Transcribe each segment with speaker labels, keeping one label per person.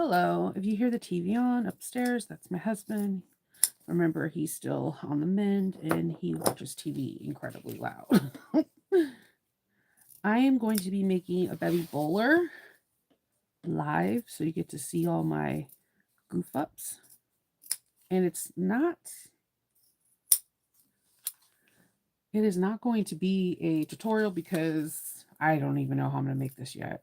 Speaker 1: Hello. If you hear the TV on upstairs, that's my husband. Remember, he's still on the mend and he watches TV incredibly loud. I am going to be making a Betty Bowler live so you get to see all my goof ups. And it is not going to be a tutorial because I don't even know how I'm going to make this yet.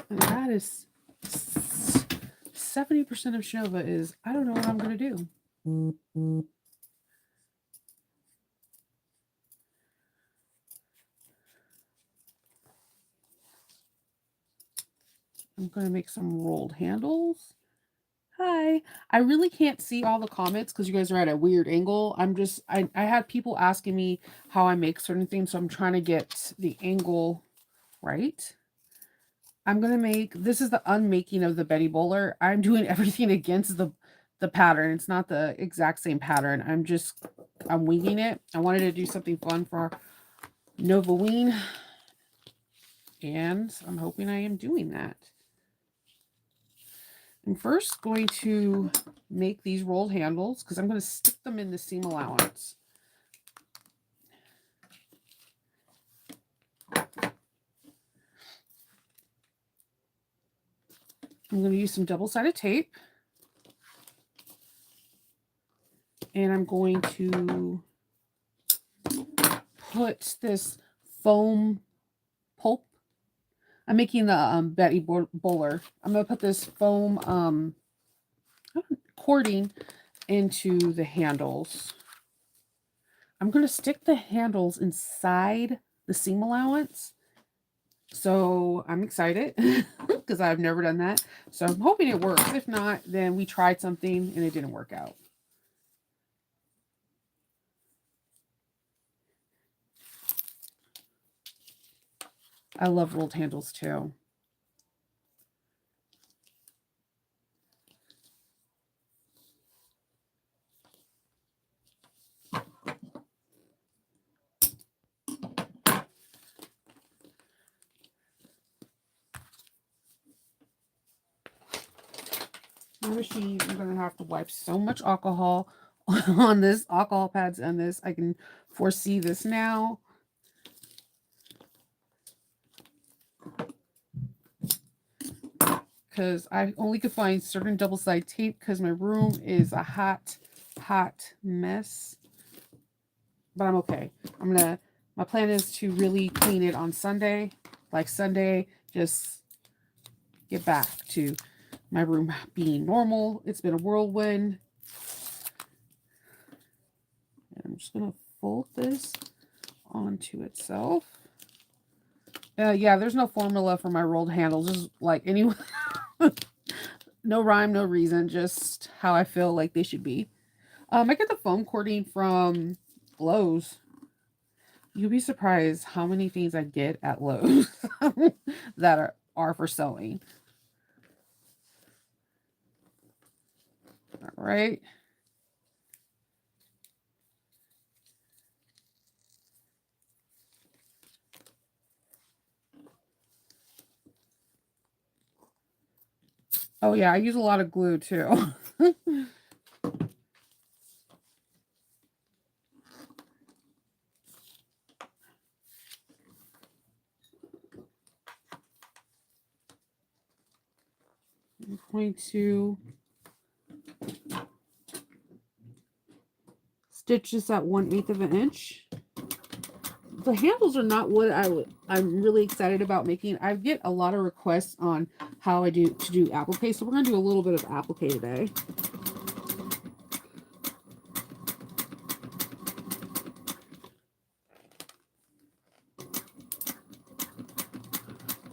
Speaker 1: And that is 70% of Shinova is I don't know what I'm going to do. I'm going to make some rolled handles. Hi. I really can't see all the comments because you guys are at a weird angle. I had people asking me how I make certain things, so I'm trying to get the angle right. I'm going to make, this is the unmaking of the Betty Bowler. I'm doing everything against the pattern. It's not the exact same pattern. I'm winging it. I wanted to do something fun for Novaween, and I'm hoping I am doing that. I'm first going to make these rolled handles because I'm going to stick them in the seam allowance. I'm going to use some double-sided tape. And I'm going to put this foam pulp. I'm making the Betty Bowler. I'm going to put this foam cording into the handles. I'm going to stick the handles inside the seam allowance. So I'm excited because I've never done that. So I'm hoping it works. If not, then we tried something and it didn't work out. I love rolled handles too. My machine, I'm going to have to wipe so much alcohol on this, alcohol pads on this. I can foresee this now. Because I only could find certain double-sided tape because my room is a hot mess. But I'm okay. My plan is to really clean it on Sunday. Like Sunday, just get back to my room being normal. It's been a whirlwind. And I'm just going to fold this onto itself. Yeah, there's no formula for my rolled handles. Just like anyone. No rhyme, no reason. Just how I feel like they should be. I get the foam cording from Lowe's. You'll be surprised how many things I get at Lowe's that are for sewing. All right. Oh yeah, I use a lot of glue too. I'm going to stitch this at 1/8 of an inch. The handles are not what I'm really excited about making. I get a lot of requests on how I do applique, so we're gonna do a little bit of applique today.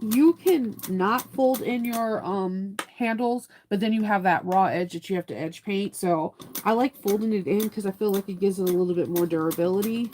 Speaker 1: You can not fold in your handles, but then you have that raw edge that you have to edge paint. So I like folding it in because I feel like it gives it a little bit more durability.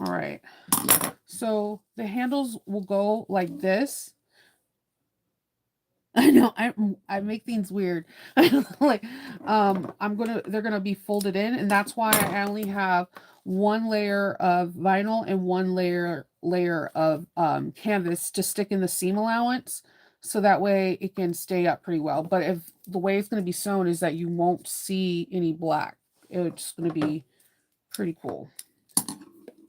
Speaker 1: All right. So the handles will go like this. I know I make things weird. Like they're gonna be folded in, and that's why I only have one layer of vinyl and one layer of canvas to stick in the seam allowance, so that way it can stay up pretty well. But if the way it's gonna be sewn is that you won't see any black, it's gonna be pretty cool.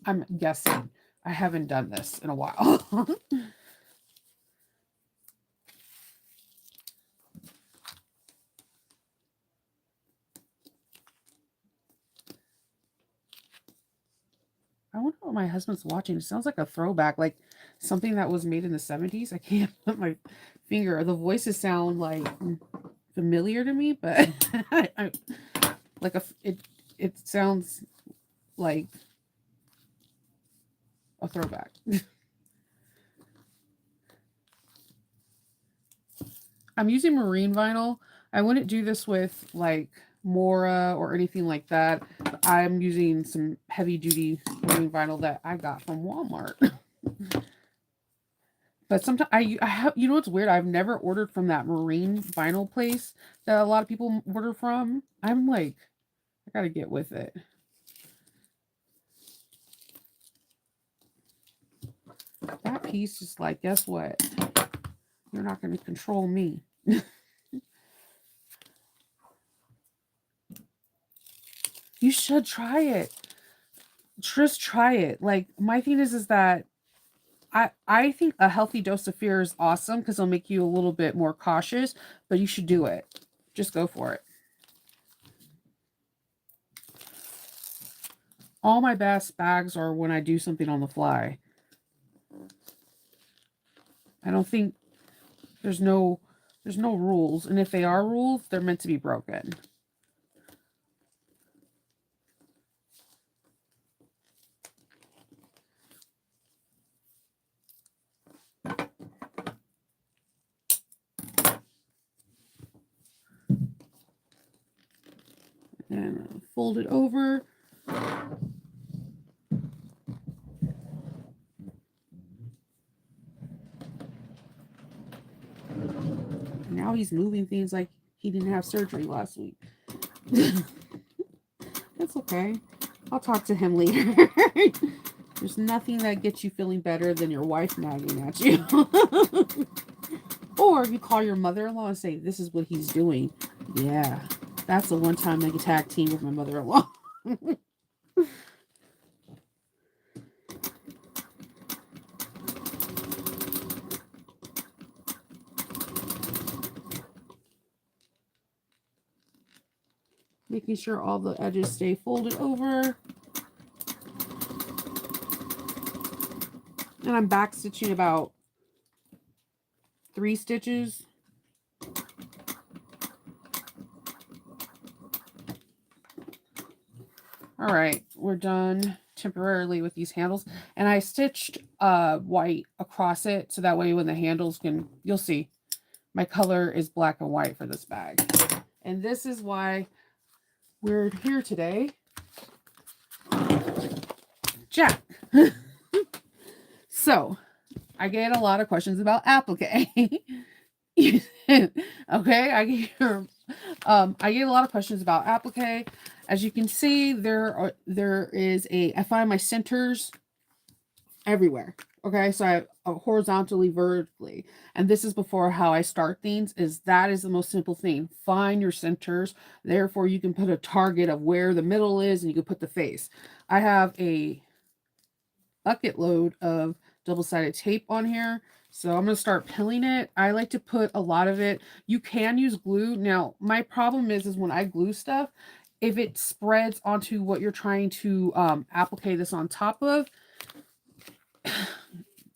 Speaker 1: I'm guessing. I haven't done this in a while. I wonder what my husband's watching. It sounds like a throwback, like something that was made in the 70s. I can't put my finger. The voices sound like familiar to me, but like it sounds like a throwback. I'm using marine vinyl. I wouldn't do this with like Mora or anything like that. I'm using some heavy duty marine vinyl that I got from Walmart. But sometimes I have, you know what's weird? I've never ordered from that marine vinyl place that a lot of people order from. I'm like, I gotta get with it. That piece is like, guess what? You're not gonna control me. You should try it. Just try it. Like my thing is that I think a healthy dose of fear is awesome because it'll make you a little bit more cautious, but you should do it. Just go for it. All my best bags are when I do something on the fly. I don't think there's no rules, and if they are rules, they're meant to be broken. And fold it over. Now he's moving things like he didn't have surgery last week. That's okay. I'll talk to him later. There's nothing that gets you feeling better than your wife nagging at you. Or you call your mother-in-law and say, this is what he's doing. Yeah, that's the one time I could tag team with my mother-in-law. Making sure all the edges stay folded over. And I'm back stitching about 3 stitches. All right, we're done temporarily with these handles. And I stitched white across it so that way when the handles can, you'll see, my color is black and white for this bag. And this is why we're here today. Jack. So, I get a lot of questions about applique. Okay, I get a lot of questions about applique. As you can see, I find my centers everywhere. Okay, so I horizontally, vertically, and this is before how I start things. That is the most simple thing. Find your centers. Therefore, you can put a target of where the middle is, and you can put the face. I have a bucket load of double-sided tape on here. So I'm going to start pilling it. I like to put a lot of it. You can use glue. Now, my problem is when I glue stuff, if it spreads onto what you're trying to applique this on top of,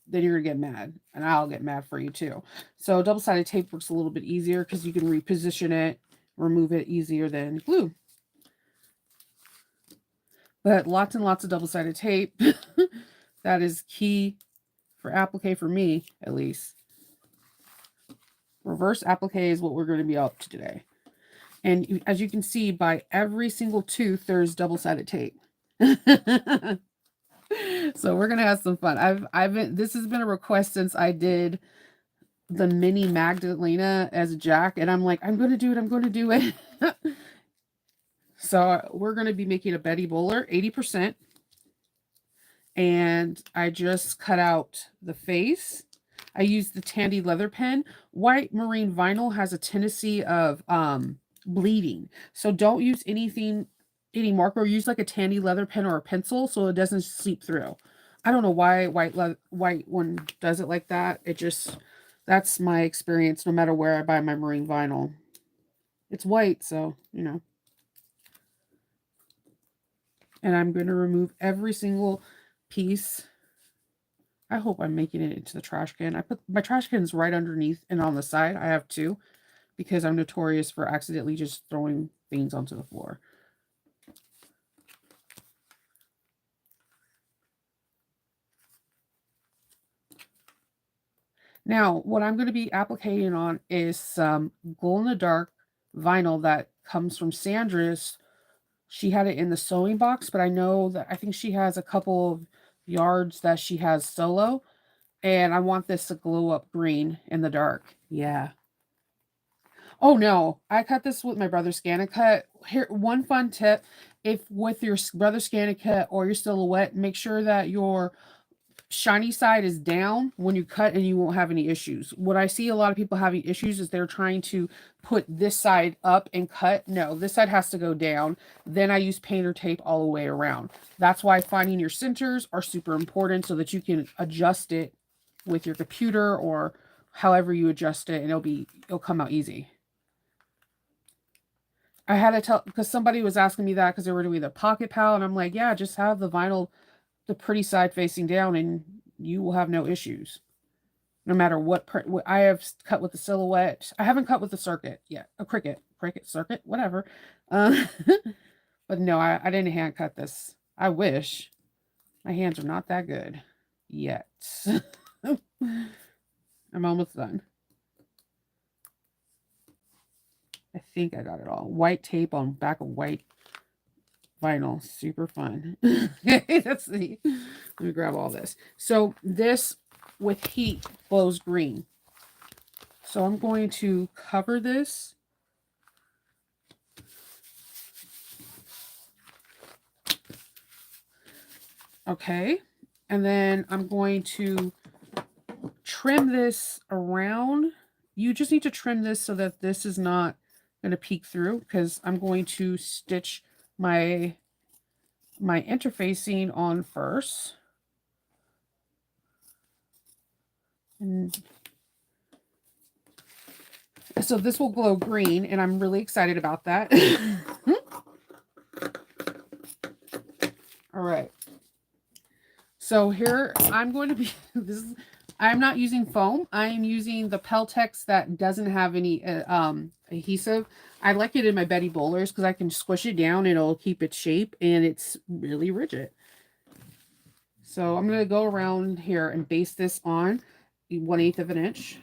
Speaker 1: then you're going to get mad. And I'll get mad for you too. So double-sided tape works a little bit easier because you can reposition it, remove it easier than glue. But lots and lots of double-sided tape. That is key for applique for me, at least. Reverse applique is what we're going to be up to today. And as you can see, by every single tooth, there's double-sided tape. So we're gonna have some fun. I've been this has been a request since I did the mini Magdalena as Jack, and I'm like, I'm gonna do it, I'm gonna do it. So we're gonna be making a Betty Bowler, 80%. And I just cut out the face. I used the Tandy leather pen. White marine vinyl has a tendency of bleeding. So don't use any marker. Use like a Tandy leather pen or a pencil so it doesn't seep through. I don't know why white one does it like that. It just that's my experience no matter where I buy my marine vinyl. It's white, so, you know. And I'm going to remove every single piece. I hope I'm making it into the trash can. I put my trash cans right underneath and on the side. I have two because I'm notorious for accidentally just throwing things onto the floor. Now, what I'm going to be applicating on is some glow-in-the-dark vinyl that comes from Sandra's. She had it in the sewing box, but I know that I think she has a couple of yards that she has solo, and I want this to glow up green in the dark. Yeah. Oh no, I cut this with my brother ScanNCut. Here, one fun tip: if with your brother ScanNCut or your silhouette, make sure that your shiny side is down when you cut, and you won't have any issues. What I see a lot of people having issues is they're trying to put this side up and cut. No, this side has to go down. Then I use painter tape all the way around. That's why finding your centers are super important so that you can adjust it with your computer or however you adjust it, and it'll come out easy. I had to tell because somebody was asking me that because they were doing the pocket pal, and I'm like, yeah, just have the vinyl, the pretty side facing down, and you will have no issues. No matter what I have cut with the silhouette. I haven't cut with the circuit yet. A cricket circuit, whatever. Uh, but no, I didn't hand cut this. I wish. My hands are not that good yet. I'm almost done. I think I got it all. White tape on back of white vinyl. Super fun. Okay, let's see. Let me grab all this. So this with heat glows green. So I'm going to cover this. Okay. And then I'm going to trim this around. You just need to trim this so that this is not going to peek through because I'm going to stitch my interfacing on first. And so this will glow green, and I'm really excited about that. All right. So here I'm going to be, I'm not using foam. I am using the Peltex that doesn't have any adhesive. I like it in my Betty Bowlers because I can squish it down and it'll keep its shape, and it's really rigid. So I'm going to go around here and base this on 1/8 of an inch.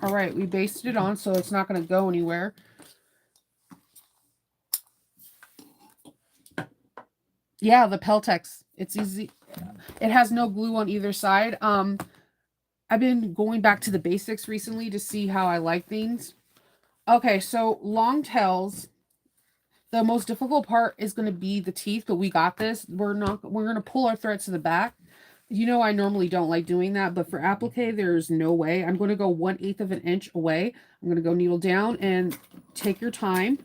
Speaker 1: All right, we basted it on so it's not going to go anywhere. Yeah, the Peltex. It's easy. It has no glue on either side. I've been going back to the basics recently to see how I like things. Okay, so long tails. The most difficult part is going to be the teeth, but we got this. We're going to pull our threads to the back. You know, I normally don't like doing that, but for applique, there's no way. I'm going to go 1/8 of an inch away. I'm going to go needle down and take your time.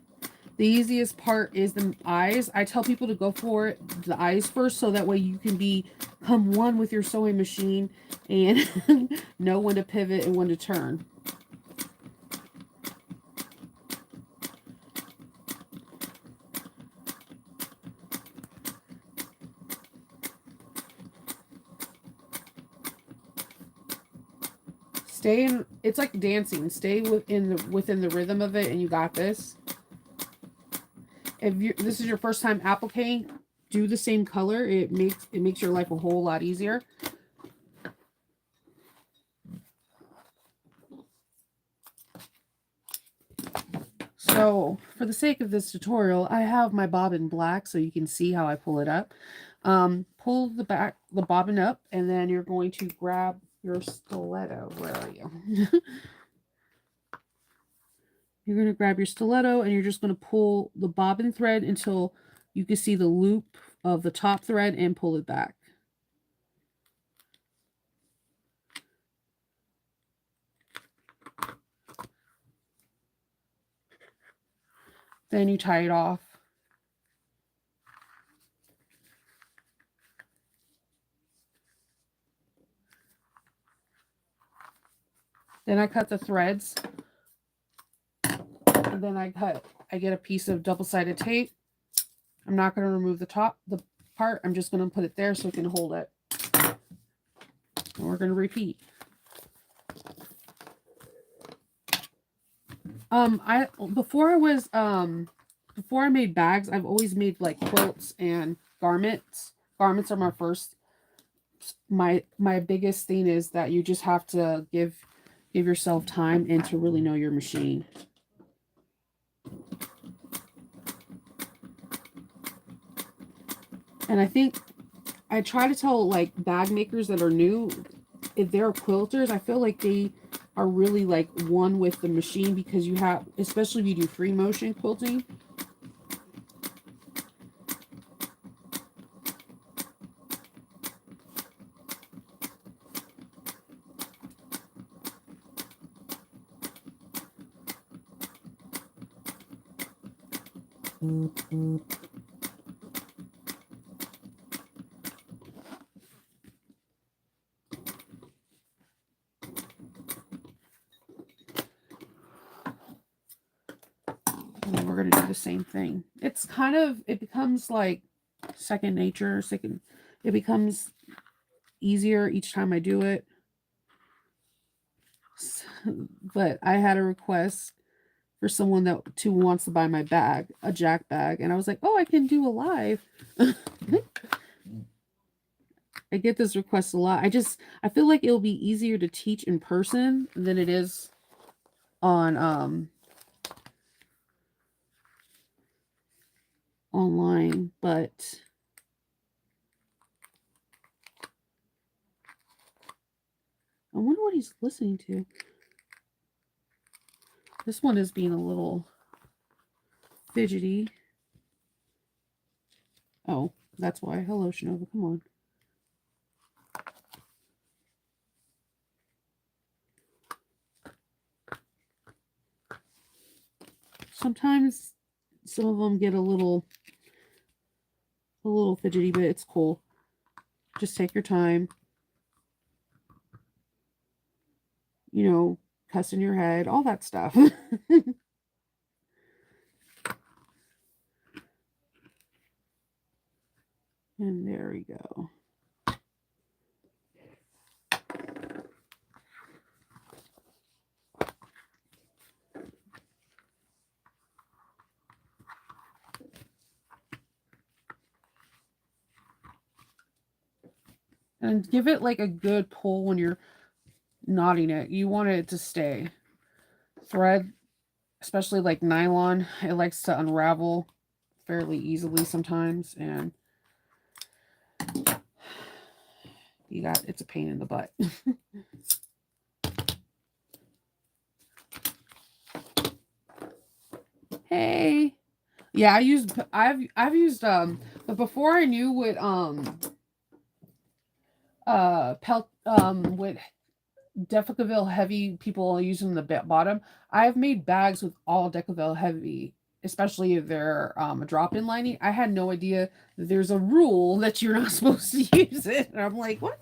Speaker 1: The easiest part is the eyes. I tell people to go for the eyes first so that way you can become one with your sewing machine and know when to pivot and when to turn. Stay in, it's like dancing. Stay within the rhythm of it, and you got this. If this is your first time appliquing, do the same color. It makes your life a whole lot easier. So for the sake of this tutorial, I have my bobbin black so you can see how I pull it up. Pull the bobbin up, and then you're going to grab your stiletto. Where are you? You're going to grab your stiletto, and you're just going to pull the bobbin thread until you can see the loop of the top thread and pull it back. Then you tie it off. Then I cut the threads. And then I get a piece of double-sided tape. I'm not going to remove the part. I'm just going to put it there so it can hold it. And we're going to repeat. Before I made bags, I've always made like quilts and garments. Garments are my first. My biggest thing is that you just have to give yourself time and to really know your machine. And I think I try to tell like bag makers that are new, if they're quilters, I feel like they are really like one with the machine, because you have, especially if you do free motion quilting. And then we're going to do the same thing. It's kind of, it becomes like second nature. It becomes easier each time I do it. But I had a request for someone who wants to buy my bag, a Jack bag. And I was like, oh, I can do a live. I get this request a lot. I feel like it'll be easier to teach in person than it is on online, but I wonder what he's listening to. This one is being a little fidgety. Oh, that's why. Hello, Shinova. Come on. Sometimes some of them get a little fidgety, but it's cool. Just take your time. You know, cuss in your head, all that stuff. And there we go. And give it like a good pull when you're knotting it. You want it to stay. Thread, especially like nylon, it likes to unravel fairly easily sometimes, and it's a pain in the butt. Hey. Yeah, I've used but before I knew what what Decaville heavy people using the bottom, I've made bags with all Decaville heavy, especially if they're a drop-in lining. I had no idea that there's a rule that you're not supposed to use it. And I'm like, what?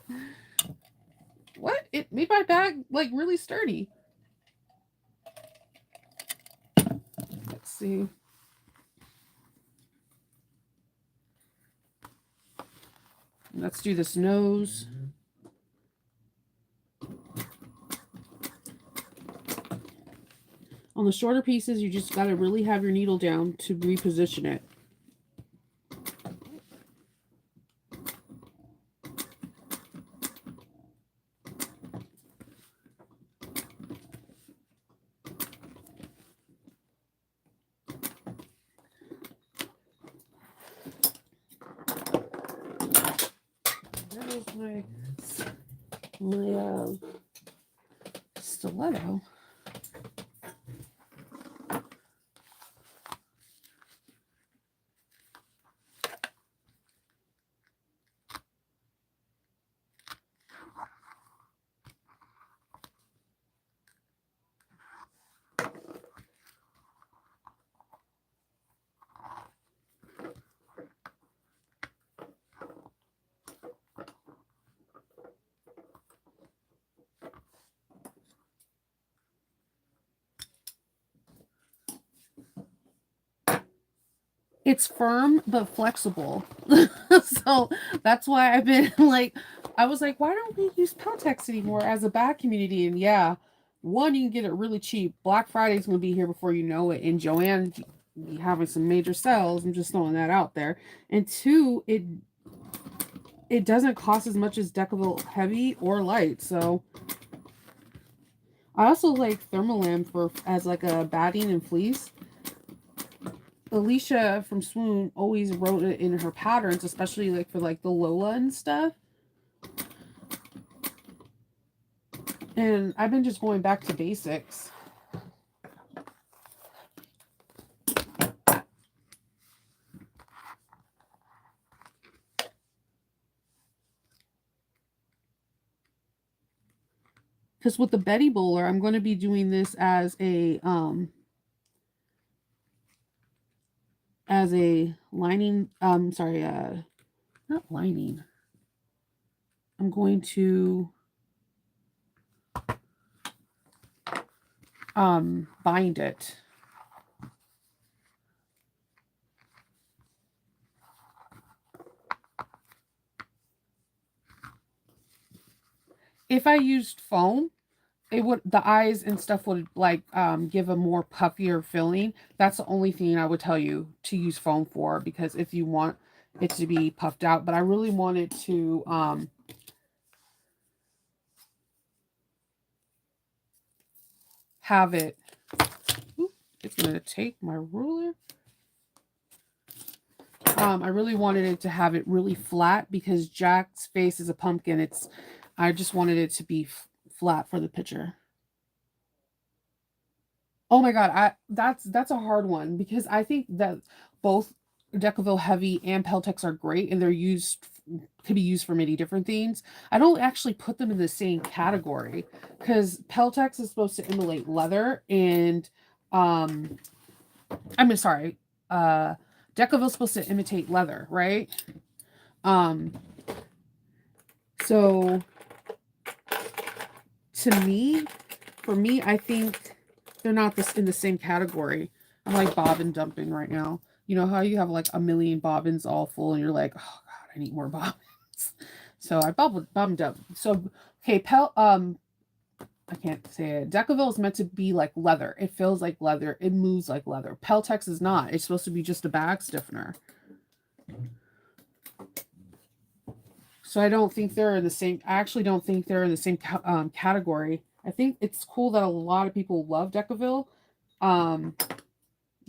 Speaker 1: What? It made my bag like really sturdy. Let's see. Let's do this nose. On the shorter pieces, you just got to really have your needle down to reposition it. There is my stiletto. It's firm but flexible. So that's why I've been like, I was like, why don't we use Peltex anymore as a bag community? And yeah, one, you can get it really cheap. Black Friday's going to be here before you know it. And Joanne be having some major sales. I'm just throwing that out there. And two, it doesn't cost as much as Decaville Heavy or Light. So I also like Thermolam for as like a batting and fleece. Alicia from Swoon always wrote it in her patterns, especially like for like the Lola and stuff. And I've been just going back to basics. Because with the Betty Bowler, I'm going to be doing this as a lining. Sorry, not lining. I'm going to bind it. If I used foam, it would, the eyes and stuff would like give a more puffier feeling. That's the only thing I would tell you to use foam for, because if you want it to be puffed out, but I really wanted to have it. Oops, it's gonna take my ruler. I really wanted it to have it really flat because Jack's face is a pumpkin. I just wanted it to be flat for the picture. Oh my god, that's a hard one because I think that both Decaville Heavy and Peltex are great and they're used could be used for many different things. I don't actually put them in the same category because Peltex is supposed to emulate leather and um sorry, uh Decaville's supposed to imitate leather, right? Um so to me, for me, I think they're not this in the same category. I'm like bobbin dumping right now. You know how you have like a million bobbins all full, and you're like, oh god, I need more bobbins. So I bobbin dump. So okay, I can't say it. Decaville is meant to be like leather. It feels like leather. It moves like leather. Peltex is not. It's supposed to be just a bag stiffener. So I don't think they're in the same. I actually don't think they're in the same category. I think it's cool that a lot of people love Decaville. I'm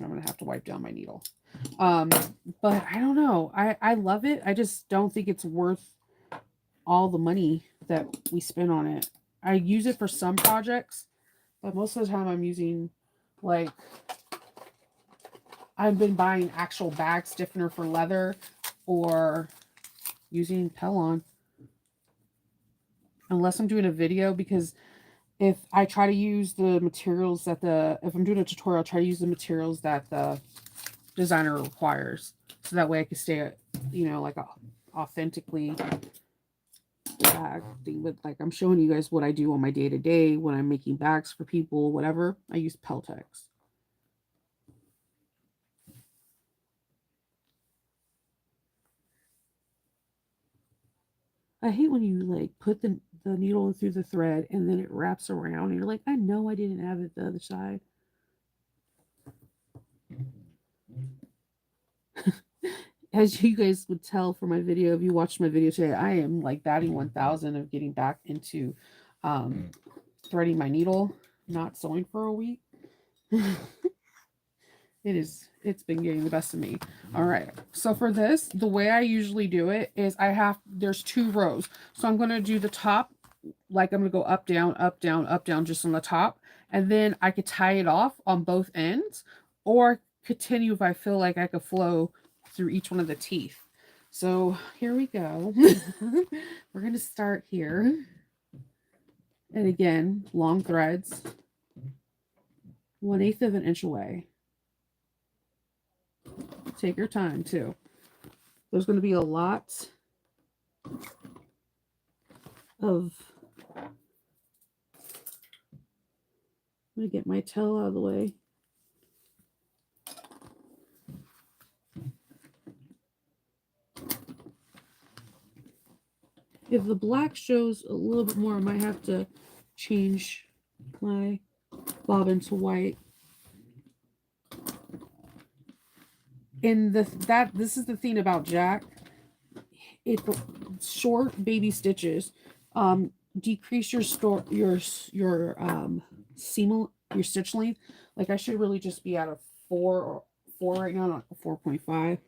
Speaker 1: gonna have to wipe down my needle. Um, but I don't know. I love it. I just don't think it's worth all the money that we spend on it. I use it for some projects, but most of the time I'm using like I've been buying actual bag stiffener for leather or using Pellon unless I'm doing a video, because if I try to use the materials that if I'm doing a tutorial, I try to use the materials that the designer requires. So that way I can stay, like authentically bag thing. But like I'm showing you guys what I do on my day to day when I'm making bags for people, whatever. I use Peltex. I hate when you like put the needle through the thread and then it wraps around and you're like, I know I didn't have it the other side. As you guys would tell from my video, if you watched my video today, I am like batting 1000 of getting back into threading my needle, not sewing for a week. It's been getting the best of me. All right, so for this, the way I usually do it is there's 2 rows, so I'm going to do the top, like I'm going to go up down up down up down just on the top, and then I could tie it off on both ends, or continue if I feel like I could flow through each one of the teeth. So here we go. We're going to start here, and again, long threads, 1/8 of an inch away. Take your time too. There's going to be a lot of, I'm going to get my tail out of the way. If the black shows a little bit more, I might have to change my bobbin to white. And this is the thing about Jack. If short baby stitches decrease your seam, your stitch length. Like I should really just be at a 4 right now, not a 4.5.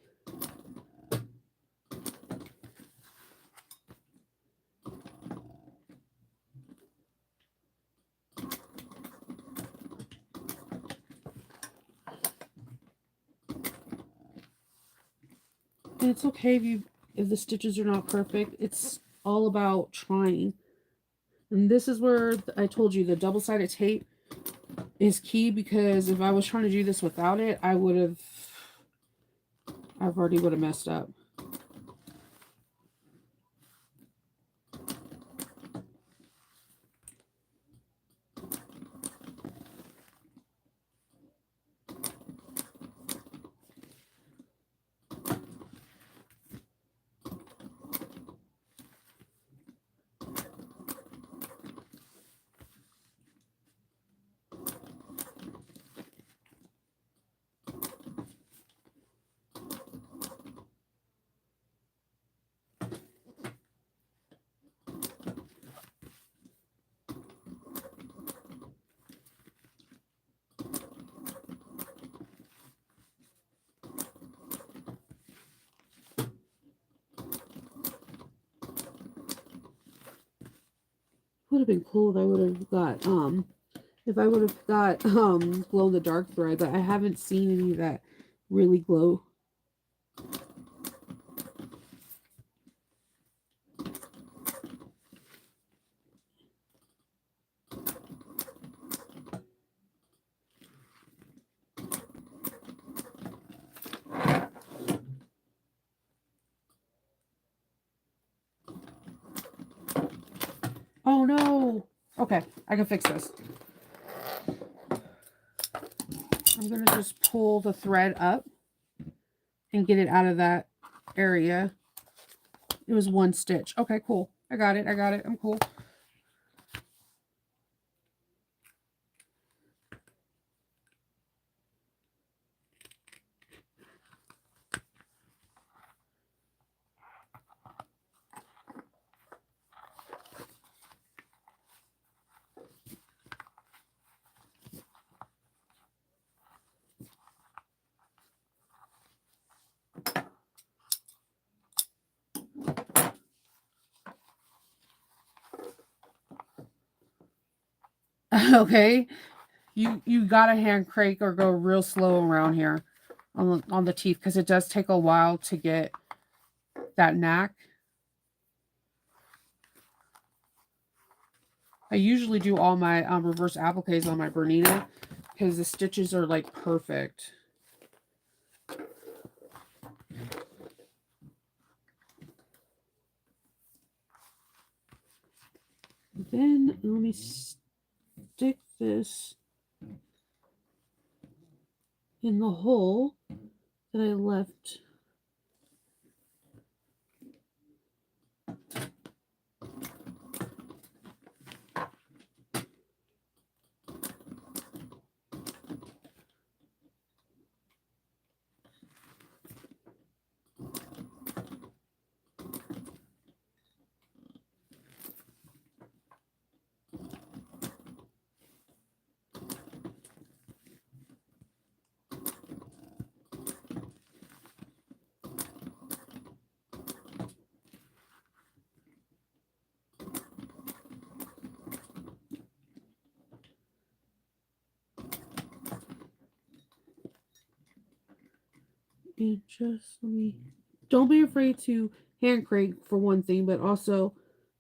Speaker 1: And it's okay if the stitches are not perfect. It's all about trying. And this is where I told you the double-sided tape is key, because if I was trying to do this without it, I already would have messed up. Would have been cool if I would have got glow in the dark thread, but I haven't seen any that really glow. Oh no. Okay, I can fix this. I'm going to just pull the thread up and get it out of that area. It was 1 stitch. Okay, cool. I got it. I'm cool. Okay. You gotta hand crank or go real slow around here on the teeth, because it does take a while to get that knack. I usually do all my reverse appliques on my Bernina because the stitches are like perfect. Then let me stick this in the hole that I left. And just don't be afraid to hand crank for one thing, but also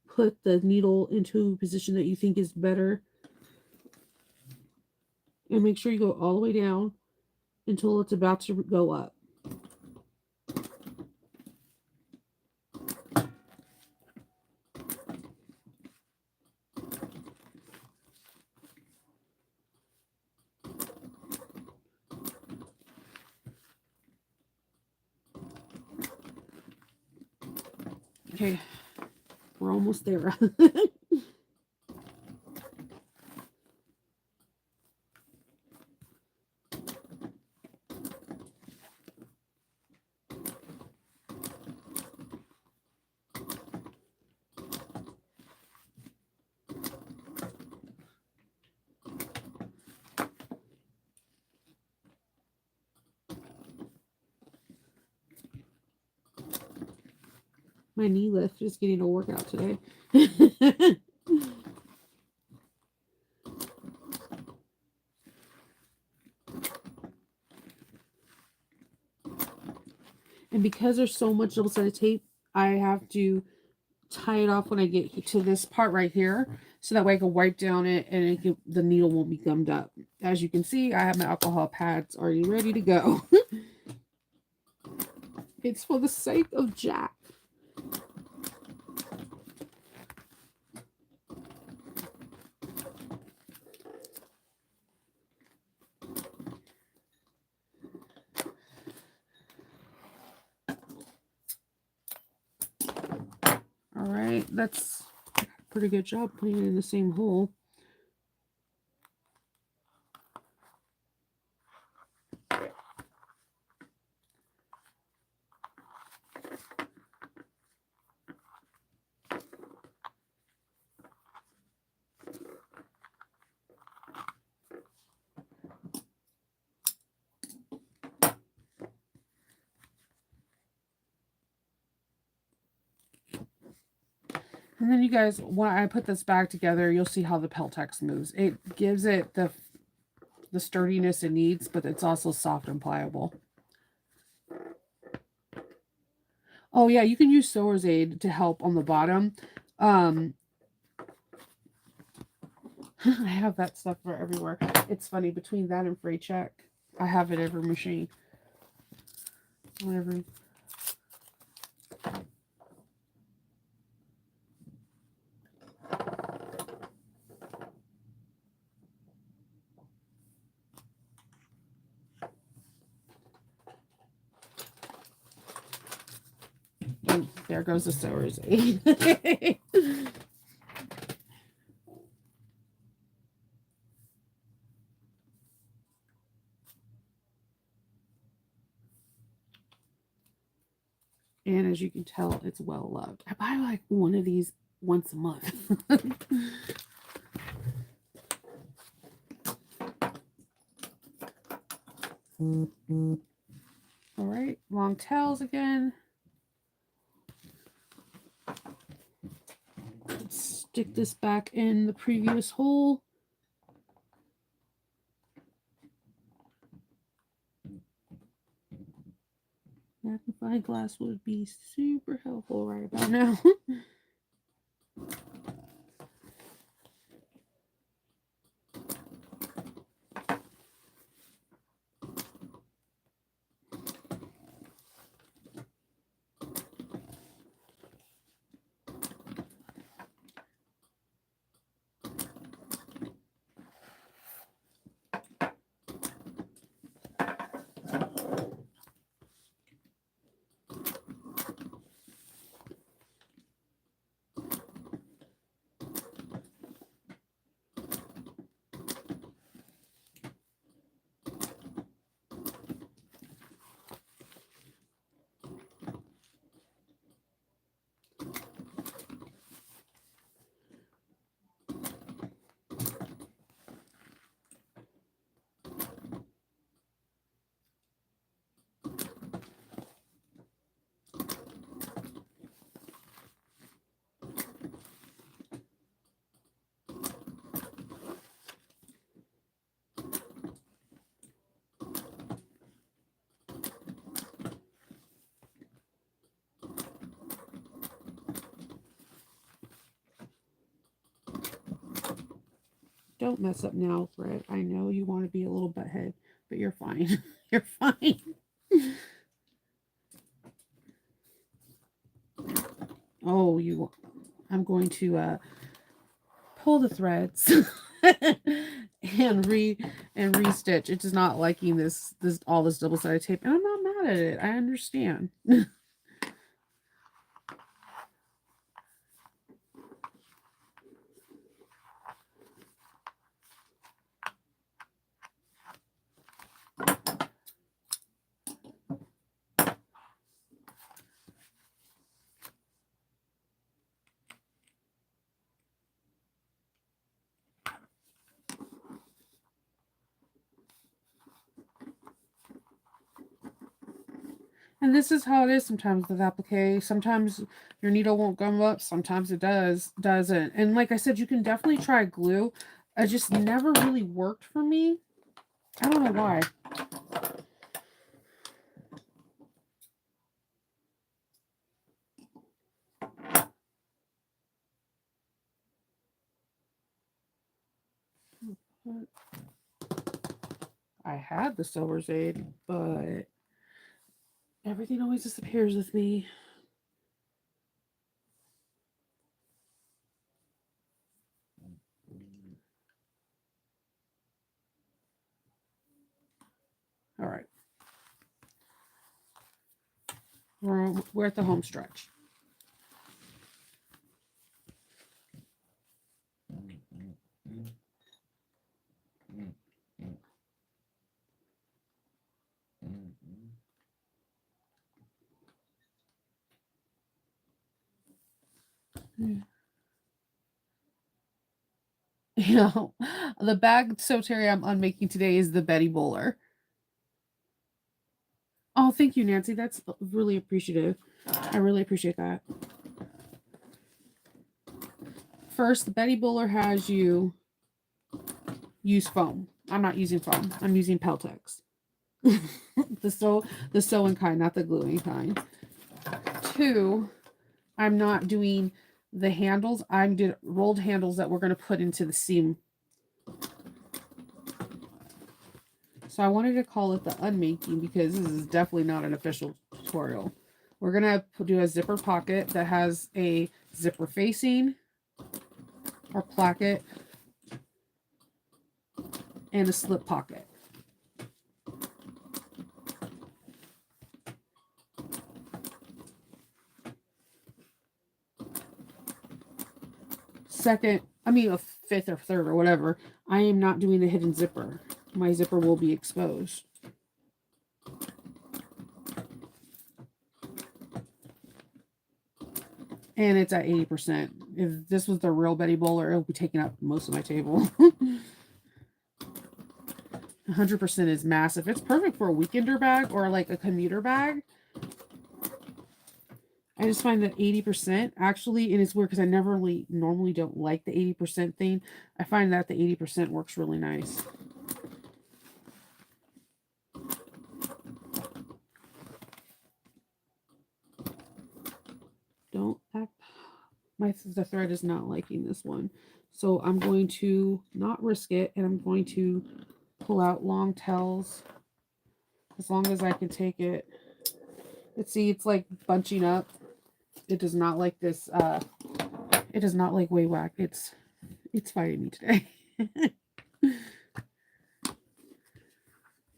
Speaker 1: put the needle into a position that you think is better. And make sure you go all the way down until it's about to go up. Okay, we're almost there. My knee lift is getting a workout today. And because there's so much double-sided tape, I have to tie it off when I get to this part right here, so that way I can wipe down it and the needle won't be gummed up. As you can see, I have my alcohol pads already ready to go. It's for the sake of Jack. All right, that's a pretty good job putting it in the same hole. And then you guys, when I put this back together, you'll see how the Peltex moves. It gives it the sturdiness it needs, but it's also soft and pliable. Oh yeah, you can use Sewer's Aid to help on the bottom. I have that stuff for everywhere. It's funny, between that and Free Check, I have it every machine. Whatever. And there goes the Sewer's Aid. And as you can tell, it's well loved. I buy like one of these once a month. All right, long tails again. Let's stick this back in the previous hole. Magnifying glass would be super helpful right about now. Don't mess up now, thread. I know you want to be a little butthead, but you're fine. You're fine. Oh, I'm going to pull the threads and restitch. It is not liking this all this double-sided tape, and I'm not mad at it. I understand. And this is how it is sometimes with applique. Sometimes your needle won't gum up. Sometimes it doesn't. And like I said, you can definitely try glue. It just never really worked for me. I don't know why. I had the Silver's Aid, but everything always disappears with me. All right. We're at the home stretch. You know, the bag Soteria I'm unmaking today is the Betty Bowler. Oh, thank you, Nancy. That's really appreciative. I really appreciate that. First, the Betty Bowler has you use foam. I'm not using foam. I'm using Peltex. the sewing kind, not the gluing kind. 2, I'm not doing the handles. I'm doing rolled handles that we're going to put into the seam. So I wanted to call it the unmaking because this is definitely not an official tutorial. We're going to do a zipper pocket that has a zipper facing or placket and a slip pocket. Second, a fifth or third or whatever, I am not doing the hidden zipper. My zipper will be exposed. And it's at 80%. If this was the real Betty Bowler, it'll be taking up most of my table. 100% is massive. It's perfect for a weekender bag or like a commuter bag. I just find that 80% actually, and it's weird because I never really normally don't like the 80% thing. I find that the 80% works really nice. Don't act. The thread is not liking this one. So I'm going to not risk it, and I'm going to pull out long tails as long as I can take it. Let's see, it's like bunching up. It does not like this. It does not like way whack. It's fighting me today.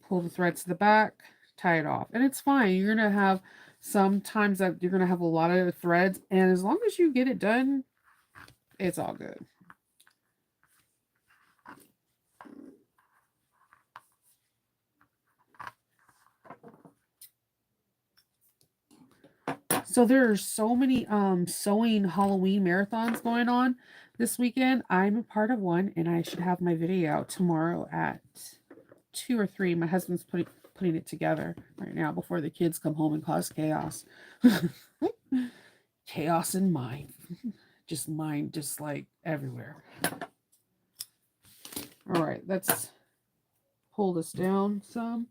Speaker 1: Pull the threads to the back, tie it off, and it's fine. You're gonna have sometimes that you're gonna have a lot of threads, and as long as you get it done, it's all good. So there are so many sewing Halloween marathons going on this weekend. I'm a part of one, and I should have my video out tomorrow at 2 or 3. My husband's putting it together right now before the kids come home and cause chaos. Chaos in mind. Just like everywhere. All right, let's pull this down some.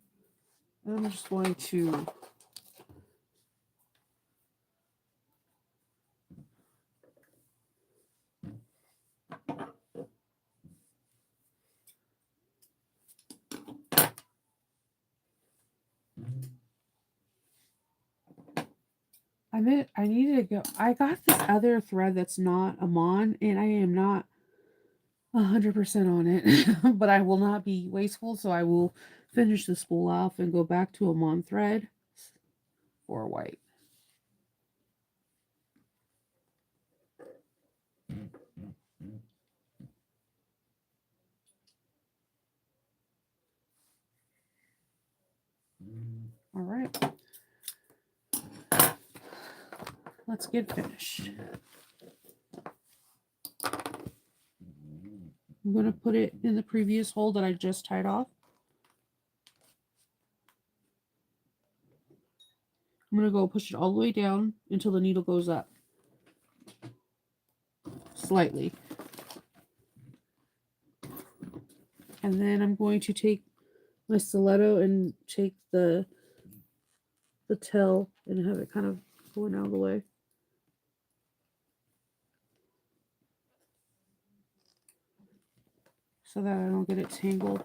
Speaker 1: I'm just going to I needed to go. I got this other thread that's not Amon, and I am not 100% on it, but I will not be wasteful, so I will finish the spool off and go back to Amon thread for white. All right. Let's get finished. I'm going to put it in the previous hole that I just tied off. I'm going to go push it all the way down until the needle goes up slightly. And then I'm going to take my stiletto and take the tail and have it kind of going out of the way. So that I don't get it tangled.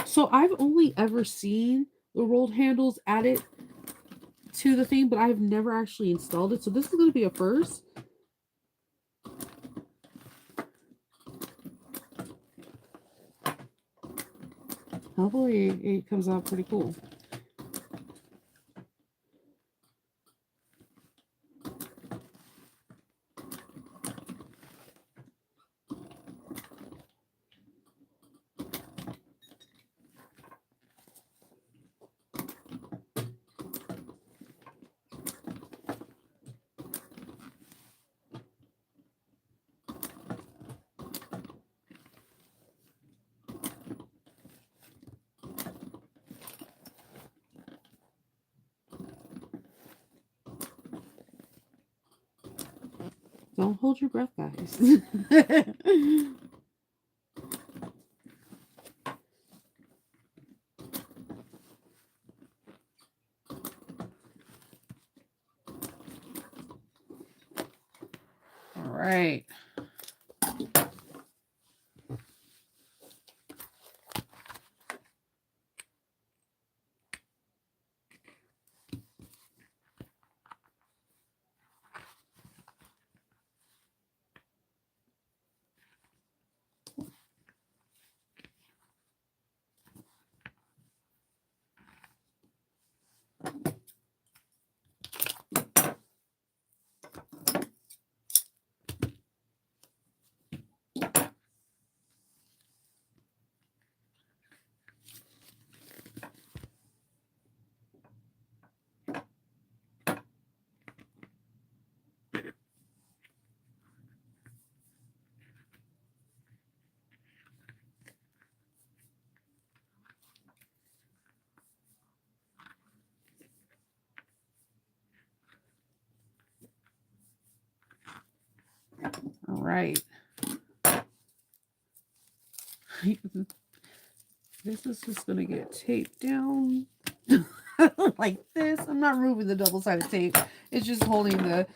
Speaker 1: So I've only ever seen the rolled handles added to the thing, but I've never actually installed it. So this is going to be a first. Hopefully it comes out pretty cool. Don't hold your breath, guys. All right. All right. This is just going to get taped down like this. I'm not removing the double-sided tape. It's just holding the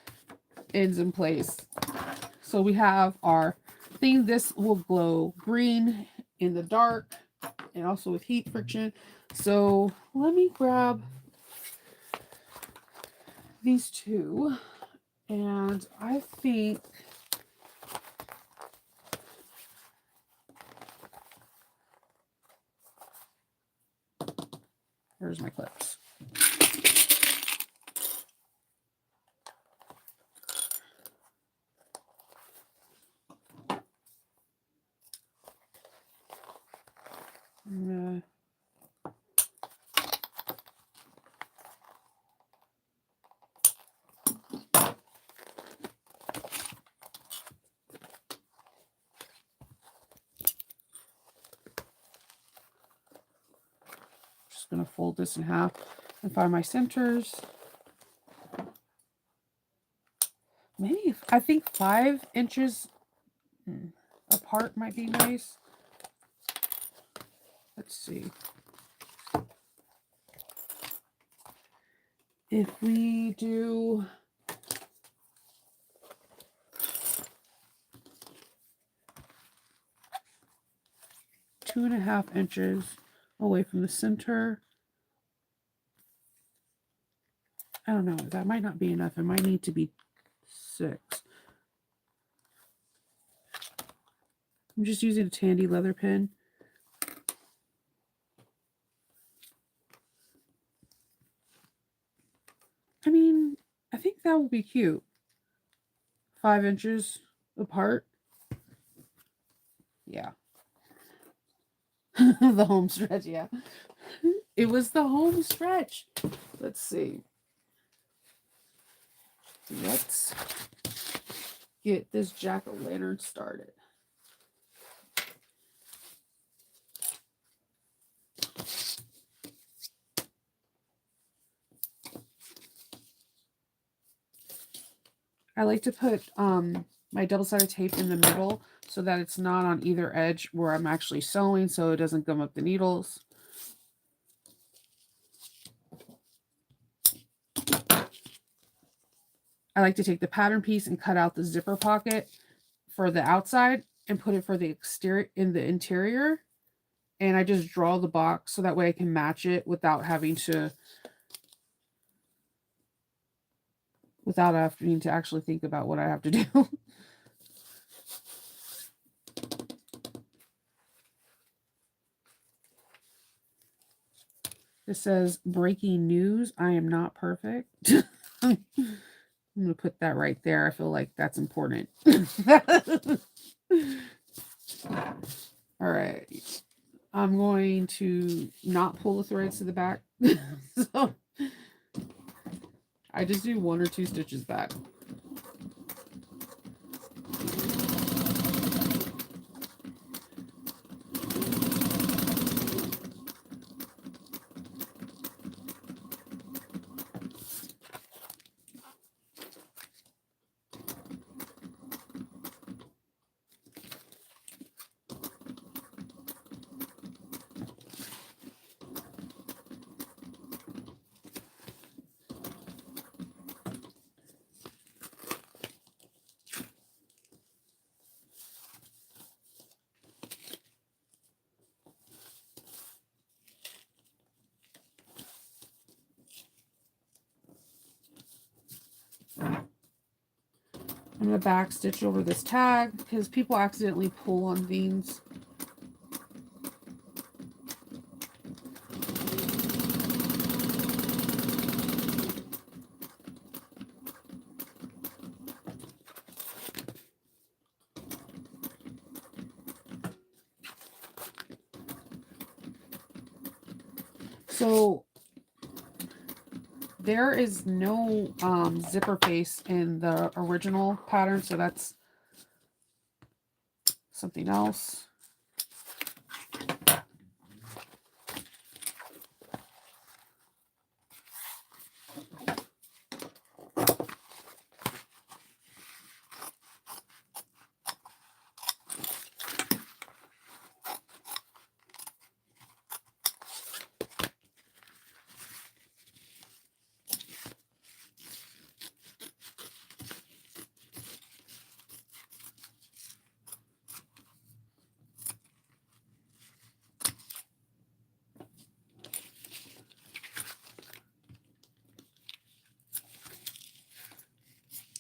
Speaker 1: ends in place. So we have our thing. This will glow green in the dark and also with heat friction. So let me grab these two. And I think here's my clips. Just going to fold this in half and find my centers. Maybe, I think 5 inches apart might be nice. Let's see. If we do 2.5 inches away from the center. I don't know. That might not be enough. It might need to be 6. I'm just using a Tandy leather pin. I mean, I think that will be cute. 5 inches apart. Yeah. The home stretch, yeah. It was the home stretch. Let's see. Let's get this jack-o'-lantern started. I like to put my double-sided tape in the middle so that it's not on either edge where I'm actually sewing, so it doesn't gum up the needles. I like to take the pattern piece and cut out the zipper pocket for the outside and put it for the exterior in the interior. And I just draw the box so that way I can match it without having to actually think about what I have to do. It says, breaking news, I am not perfect. I'm going to put that right there. I feel like that's important. All right. I'm going to not pull the threads to the back. So I just do 1 or 2 stitches back. I'm going to back stitch over this tag because people accidentally pull on these. So there is no zipper face in the original pattern, so that's something else.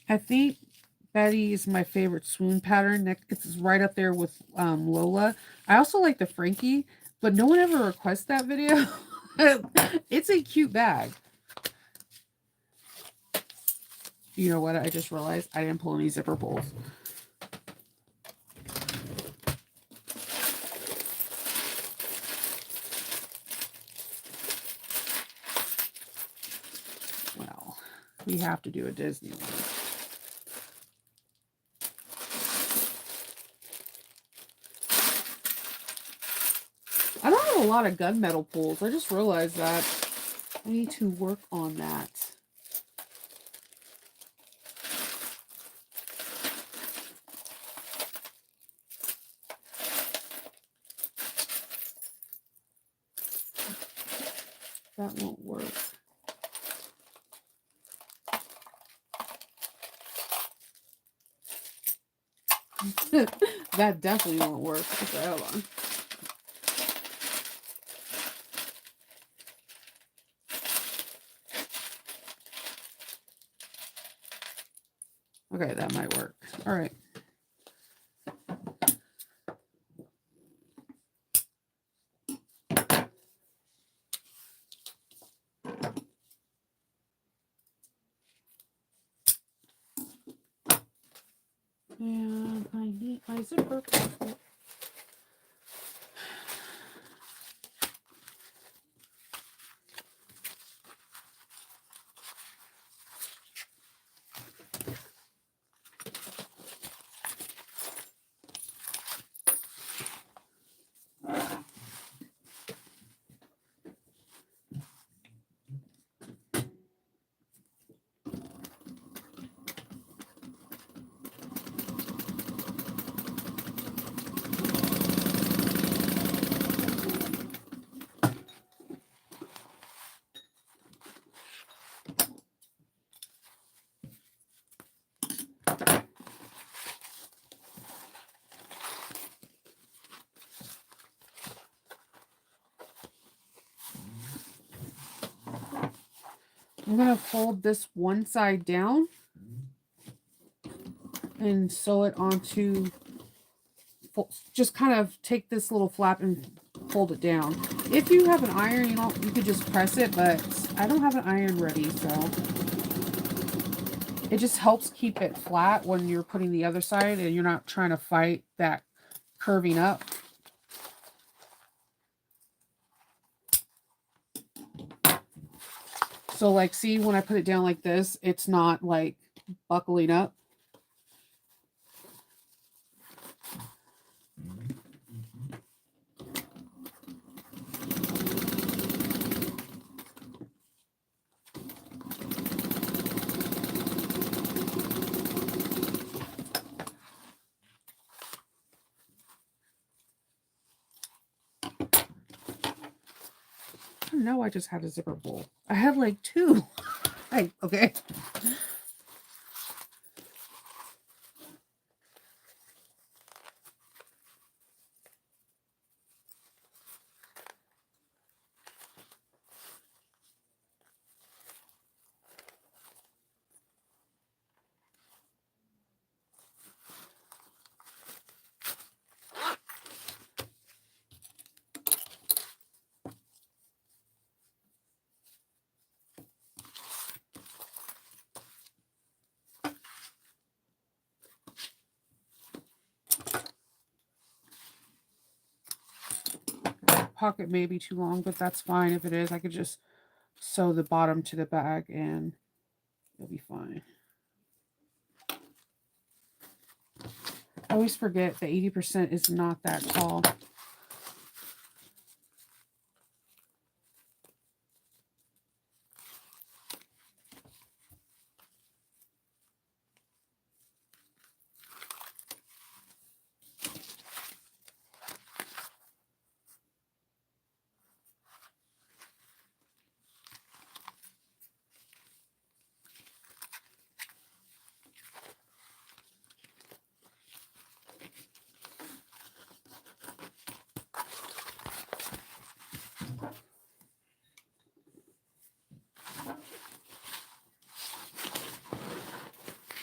Speaker 1: I think Betty is my favorite swoon pattern. It's right up there with Lola. I also like the Frankie, but no one ever requests that video. It's a cute bag. You know what? I just realized I didn't pull any zipper pulls. Well, we have to do a Disney one. I don't have a lot of gunmetal pulls. I just realized that. I need to work on that. That won't work. That definitely won't work. Okay, hold on. Okay, that might work. All right. And I need my zipper. I'm going to fold this one side down and sew it onto, just kind of take this little flap and fold it down. If you have an iron, you could just press it, but I don't have an iron ready, so it just helps keep it flat when you're putting the other side and you're not trying to fight that curving up. So like, see, when I put it down like this, it's not like buckling up. No, I just had a zipper pull. I had like two. Hey, okay. Pocket may be too long, but that's fine. If it is, I could just sew the bottom to the bag and it'll be fine. I always forget that 80% is not that tall.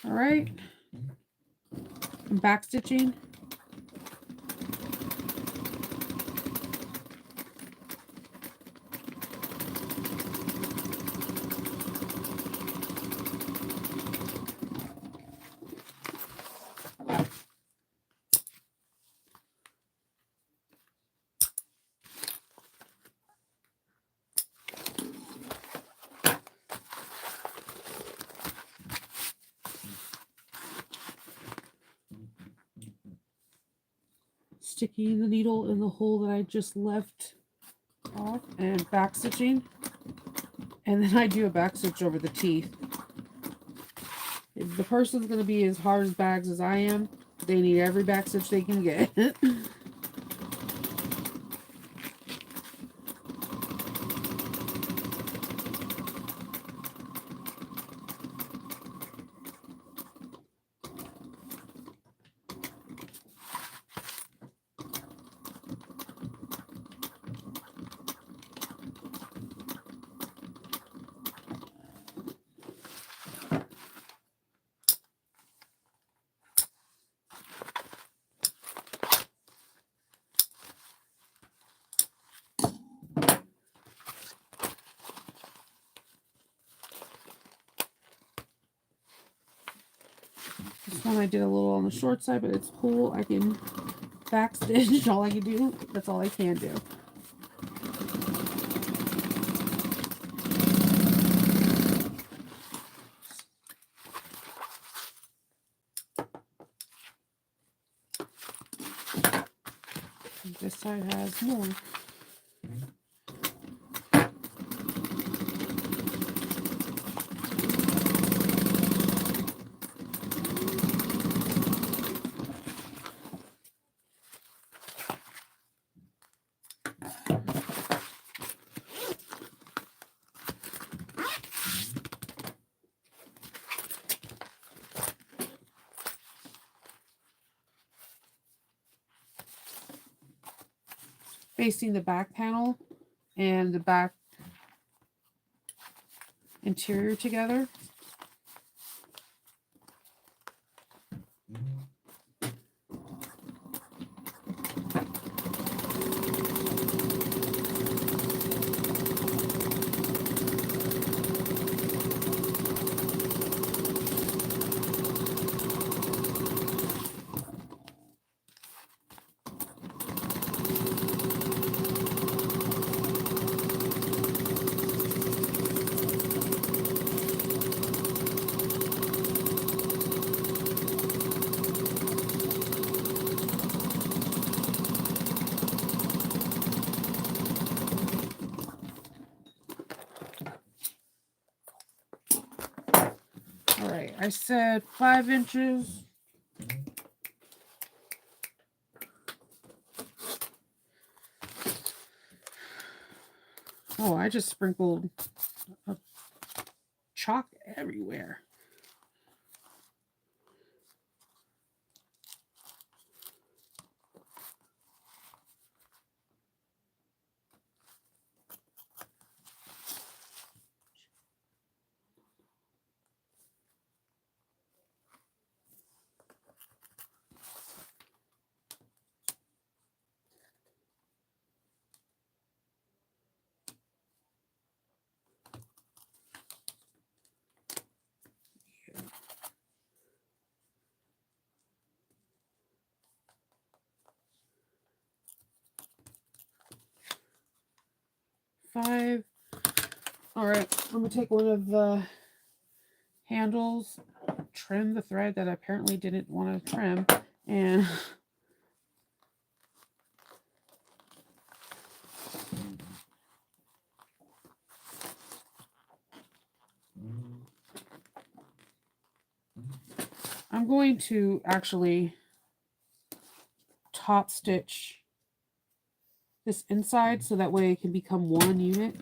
Speaker 1: All right. I'm back stitching. Sticking the needle in the hole that I just left off and back stitching. And then I do a back stitch over the teeth. If the person's going to be as hard as bags as I am, they need every back stitch they can get. This one I did a little on the short side, but it's cool. I can backstitch. All I can do. That's all I can do. This side has more. Facing the back panel and the back interior together. All right, I said 5 inches. Oh, I just sprinkled chalk everywhere. Five. All right, I'm gonna take one of the handles, trim the thread that I apparently didn't want to trim, and I'm going to actually top stitch this inside so that way it can become one unit.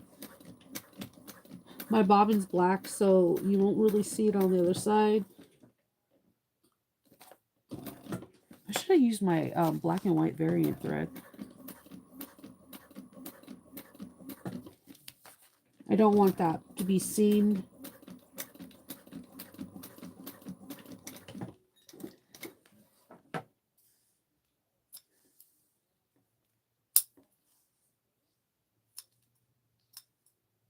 Speaker 1: My bobbin's black, so you won't really see it on the other side. I should have used my black and white variant thread. I don't want that to be seen.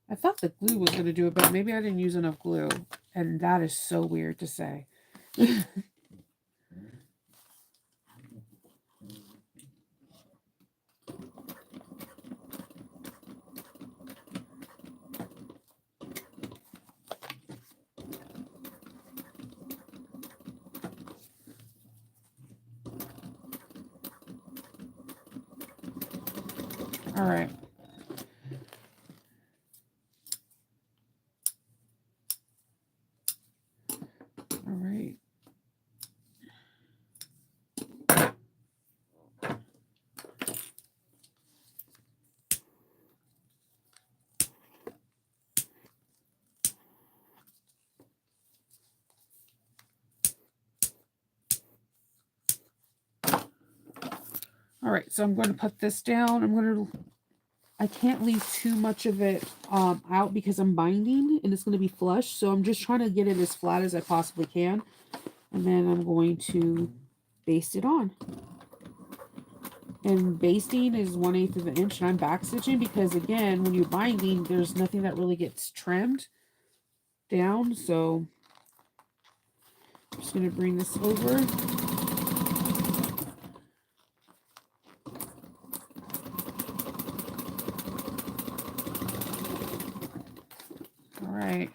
Speaker 1: I thought the glue was going to do it, but maybe I didn't use enough glue. And that is so weird to say. All right. All right. All right, so I'm going to put this down. I can't leave too much of it out because I'm binding and it's going to be flush. So I'm just trying to get it as flat as I possibly can. And then I'm going to baste it on. And basting is 1/8 of an inch, and I'm back stitching because again, when you're binding, there's nothing that really gets trimmed down. So Just going to bring this over. All right.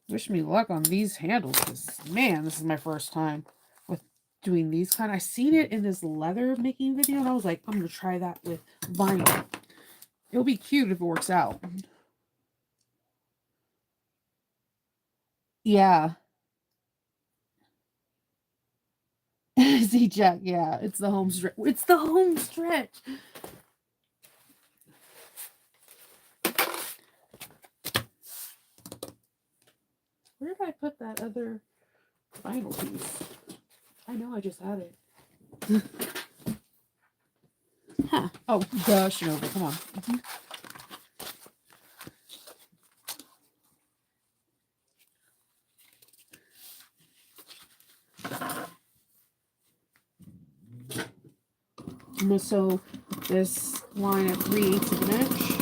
Speaker 1: Wish me luck on these handles, because, man, this is my first time with doing these kind. I seen it in this leather making video, and I was like, I'm going to try that with vinyl. It'll be cute if it works out. Yeah. See, Jack, yeah, it's the home stretch. It's the home stretch. Where did I put that other vinyl piece? I know I just had it. Huh. Oh, gosh, Nova, come on. I'm going to sew this line at 3/8 of an inch.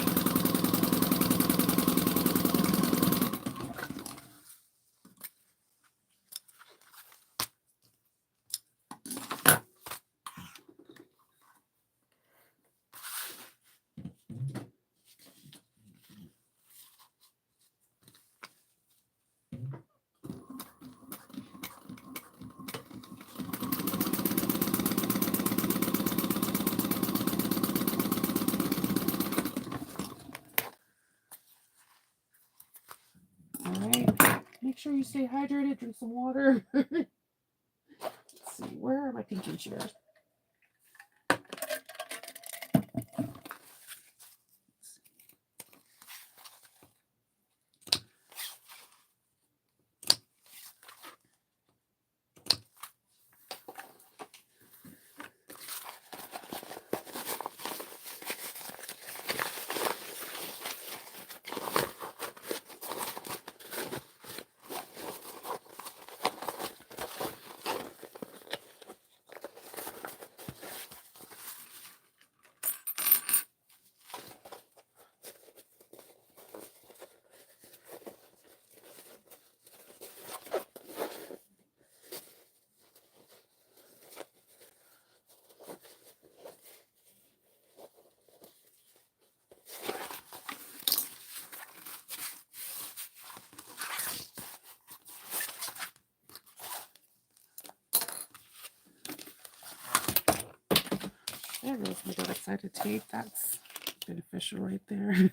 Speaker 1: Make sure you stay hydrated, drink some water. Let's see, where are my pinking shears? There goes my double-sided tape. That's beneficial right there.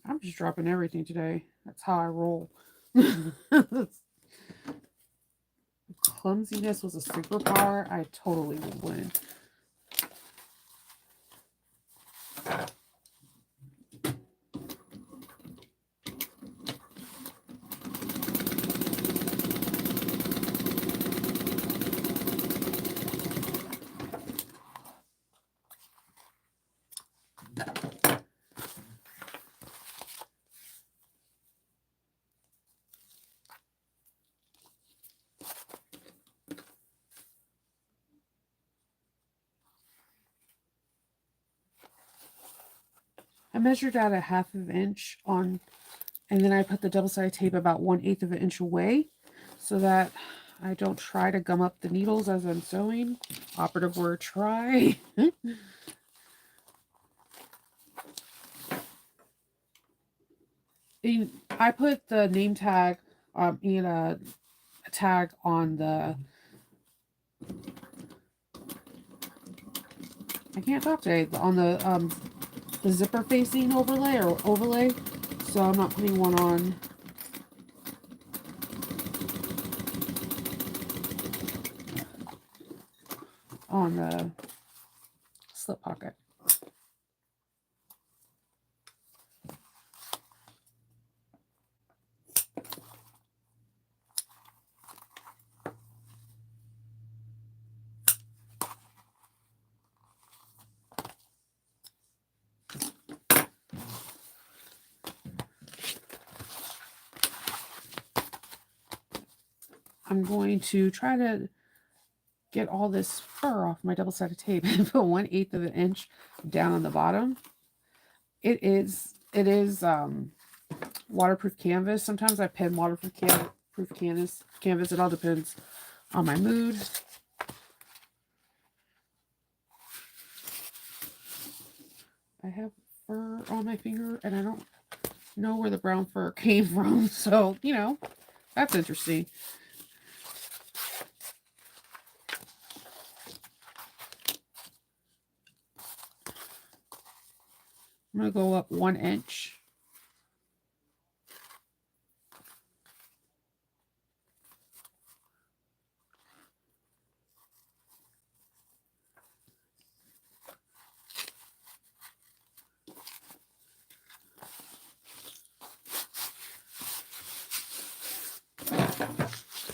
Speaker 1: I'm just dropping everything today. That's how I roll. Clumsiness was a superpower, I totally would win. I measured out a 1/2 inch on, and then I put the double-sided tape about 1/8 of an inch away so that I don't try to gum up the needles as I'm sewing. Operative word, try. I put the name tag in a tag on the, I can't talk today, on the zipper facing overlay, so I'm not putting one on the slip pocket. I'm going to try to get all this fur off my double-sided tape and put 1/8 of an inch down on the bottom. It is waterproof canvas. Sometimes I pen waterproof canvas. It all depends on my mood. I have fur on my finger and I don't know where the brown fur came from. So, that's interesting. I'm going to go up 1 inch.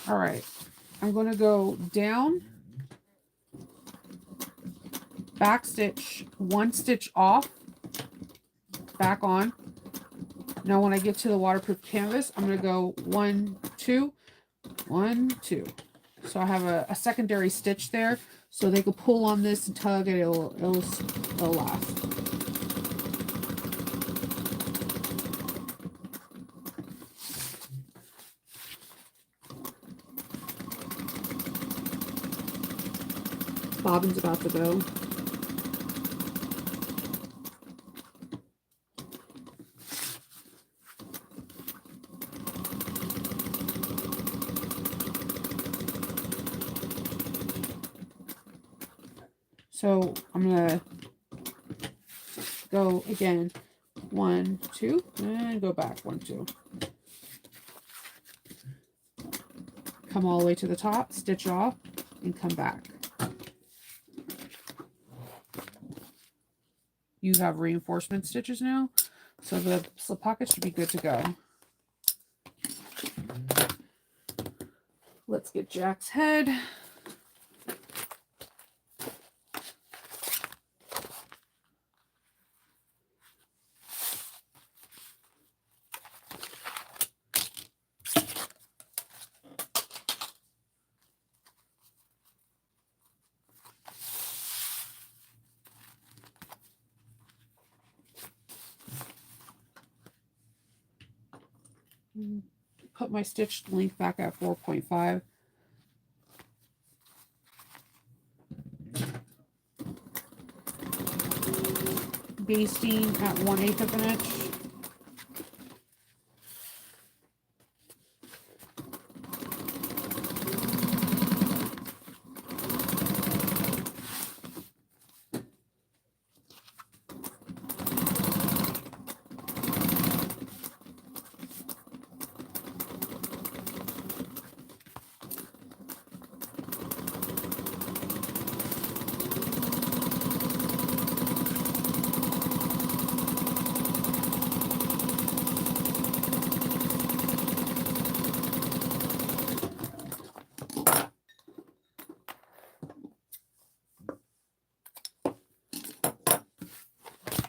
Speaker 1: All right, I'm going to go down, back stitch, 1 stitch off, back on. Now when I get to the waterproof canvas, I'm going to go 1, 2, 1, 2. So I have a secondary stitch there, so they can pull on this and tug, and it'll last. Bobbin's about to go. So I'm gonna go again, 1, 2, and go back 1, 2. Come all the way to the top, stitch off, and come back. You have reinforcement stitches now, so the slip pocket should be good to go. Let's get Jack's head. Put my stitched length back at 4.5. Basting at 1/8 of an inch.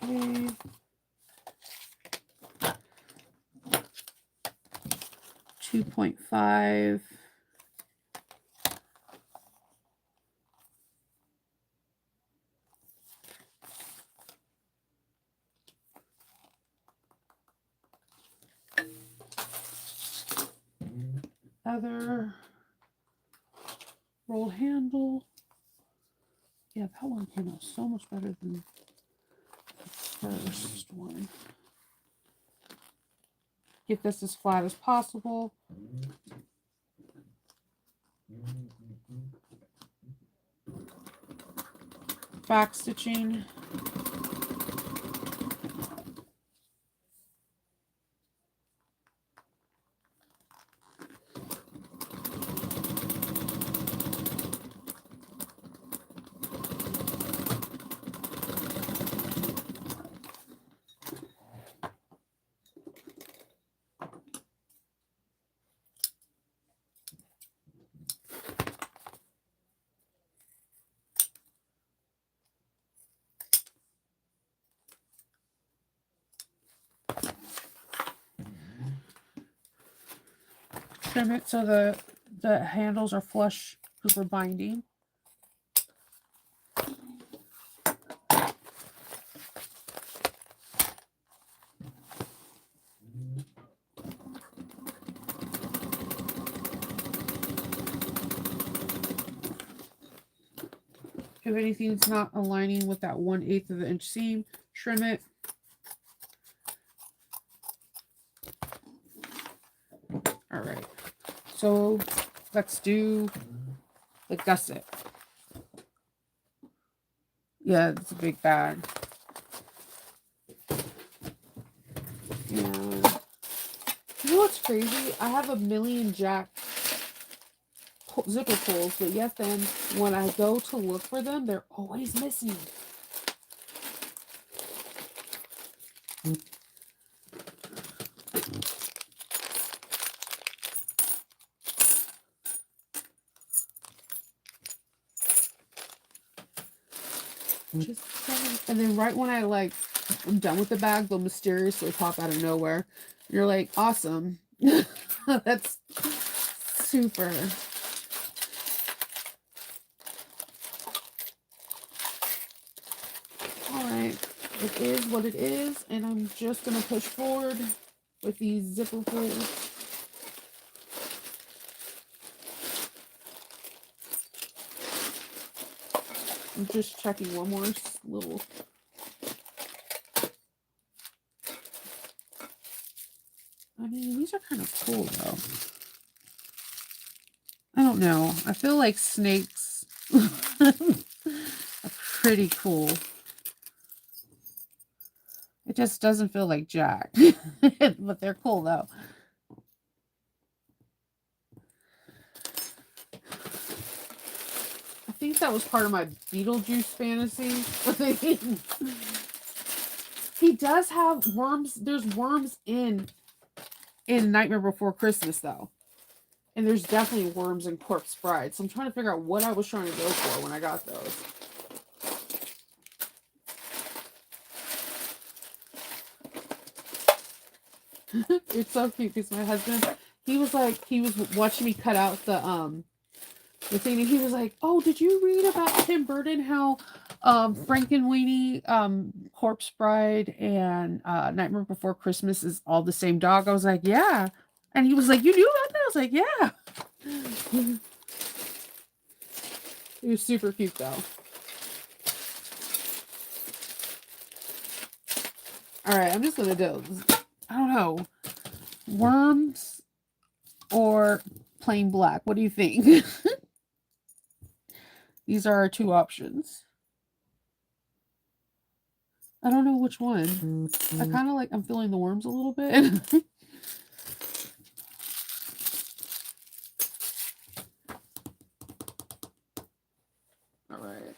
Speaker 1: Okay. 2.5. Other roll handle. Yeah, that one came out so much better than the first one. Get this as flat as possible. Back stitching. Trim it so the the handles are flush because we're binding. If anything's not aligning with that 1/8 of the inch seam, trim it. All right, so let's do the gusset. Yeah, it's a big bag. And you know what's crazy? I have a million jack zipper pulls, but yet then when I go to look for them, they're always missing. And then right when I'm done with the bag, they'll mysteriously pop out of nowhere. You're like, awesome. That's super. All right, it is what it is, and I'm just gonna push forward with these zipper pulls. I'm just checking one more little. I mean, these are kind of cool though. I don't know. I feel like snakes are pretty cool. It just doesn't feel like Jack. But they're cool though. I think that was part of my Beetlejuice fantasy. He does have worms. There's worms in Nightmare Before Christmas though. And there's definitely worms in Corpse Bride. So I'm trying to figure out what I was trying to go for when I got those. It's so cute because my husband, he was watching me cut out the thing, and he was like, "Oh, did you read about Tim Burton how Frankenweenie, Corpse Bride, and Nightmare Before Christmas is all the same dog?" I was like, "Yeah," and he was like, "You knew about that?" I was like, "Yeah." It was super cute though. All right, I'm just gonna do. I don't know, worms or plain black. What do you think? These are our two options. I don't know which one. I kind of I'm feeling the worms a little bit. All right.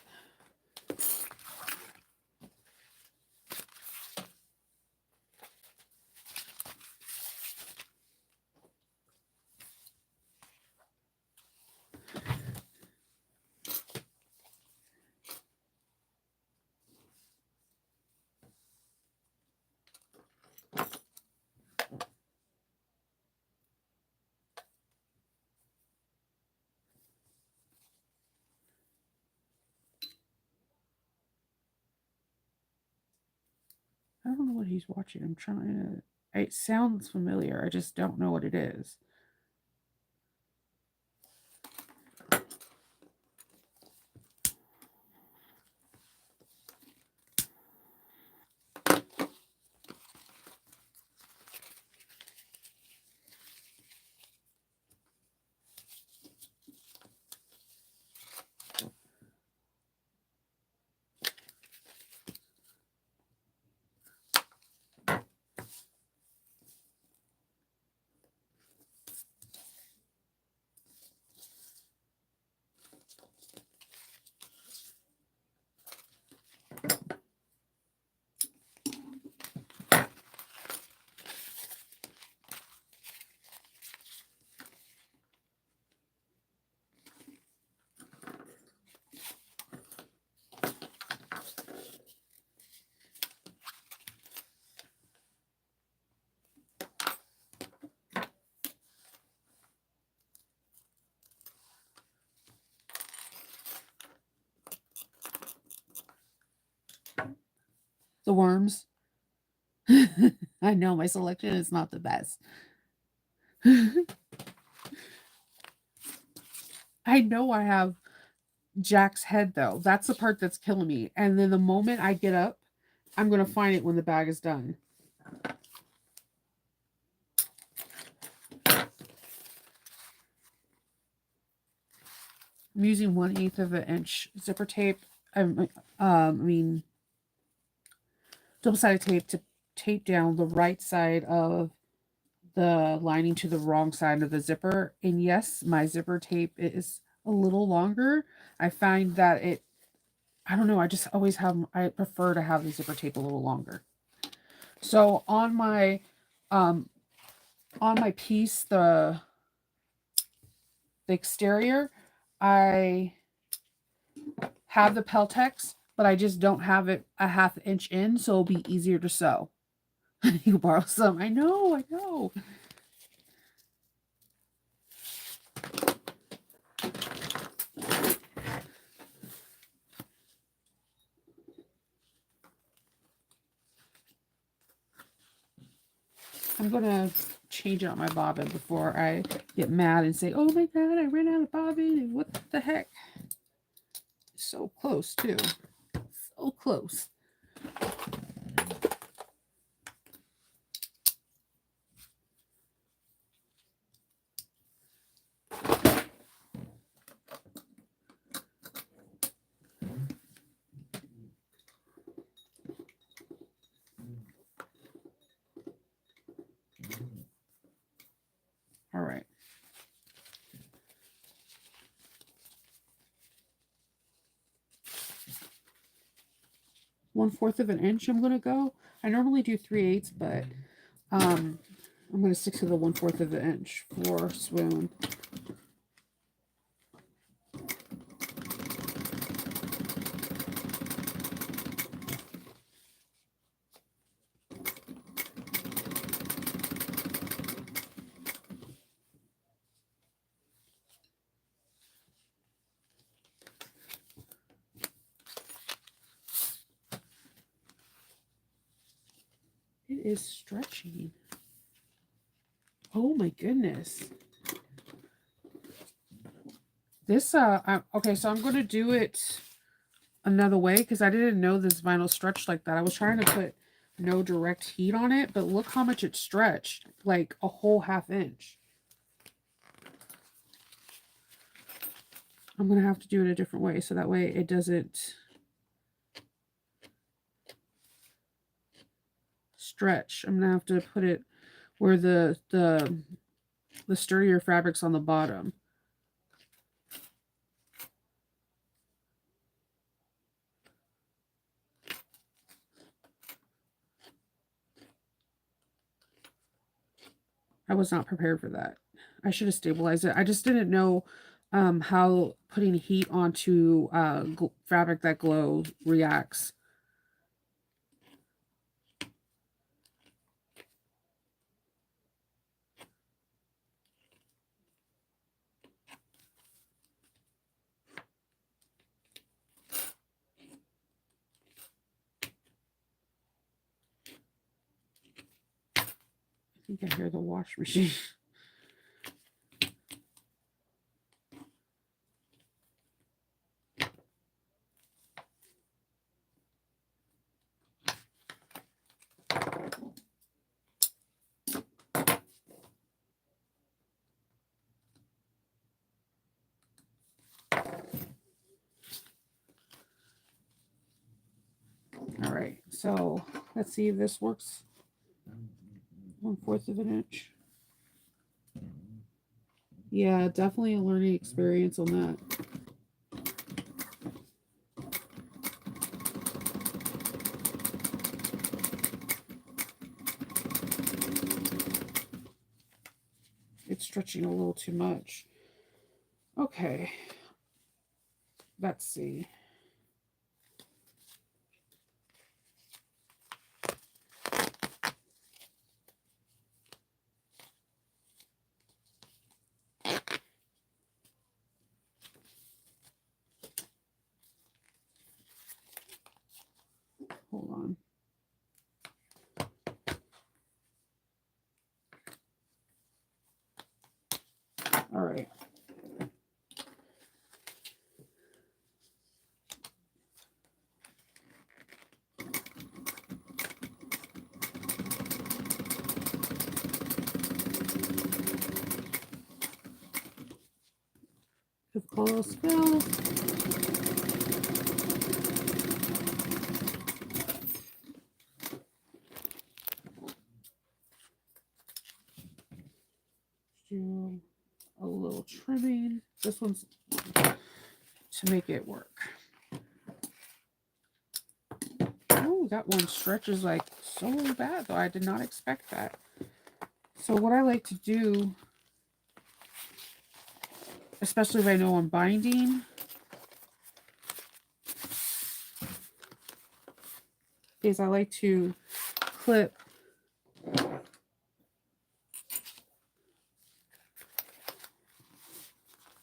Speaker 1: I don't know what he's watching. I'm trying to. It sounds familiar. I just don't know what it is. The worms. I know my selection is not the best. I know I have Jack's head though. That's the part that's killing me. And then the moment I get up, I'm going to find it when the bag is done. I'm using 1/8 of an inch zipper tape. I mean, double-sided tape to tape down the right side of the lining to the wrong side of the zipper. And yes, my zipper tape is a little longer. I find that I don't know, I just always I prefer to have the zipper tape a little longer. So um, on my piece, the exterior, I have the Peltex, but I just don't have it a 1/2 inch in, so it'll be easier to sew. You borrow some. I know, I know. I'm gonna change out my bobbin before I get mad and say, "Oh my god, I ran out of bobbin!" And what the heck? So close too. So close. All right. One-fourth of an inch I'm gonna go. I normally do 3/8, but I'm gonna stick to the 1/4 of an inch for swoon. It is stretching. Oh my goodness. This okay, so I'm gonna do it another way because I didn't know this vinyl stretched like that. I was trying to put no direct heat on it, but look how much it stretched, like a whole 1/2 inch. I'm gonna have to do it a different way so that way it doesn't stretch. I'm gonna have to put it where the sturdier fabric's on the bottom. I was not prepared for that. I should have stabilized it. I just didn't know how putting heat onto fabric that glows reacts. I think I hear the wash machine. All right, so let's see if this works. 1/4 of an inch. Yeah, definitely a learning experience on that. It's stretching a little too much. Okay, let's see. Hold on. If all else fails, do a little trimming. This one's to make it work. Oh, that one stretches like so bad though. I did not expect that. So what I like to do, especially if I know I'm binding, is I like to clip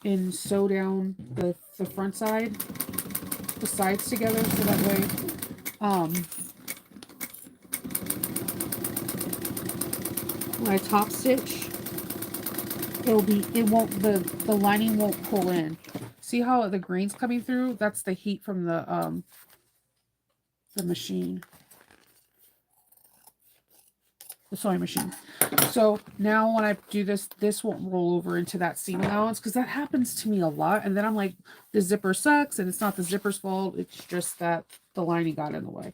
Speaker 1: and sew down the front side, the sides together, so that way when I top stitch, the lining won't pull in. See how the green's coming through? That's the heat from the machine, the sewing machine. So now when I do this, this won't roll over into that seam allowance, because that happens to me a lot. And then I'm like, the zipper sucks, and it's not the zipper's fault. It's just that the lining got in the way.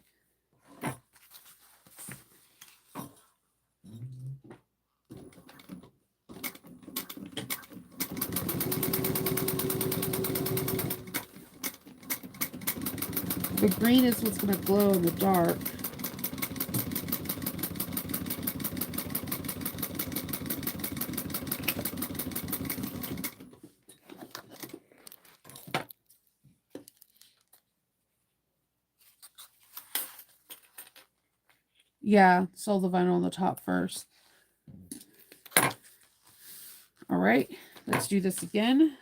Speaker 1: The green is what's going to glow in the dark. Yeah, sew the vinyl on the top first. All right, let's do this again.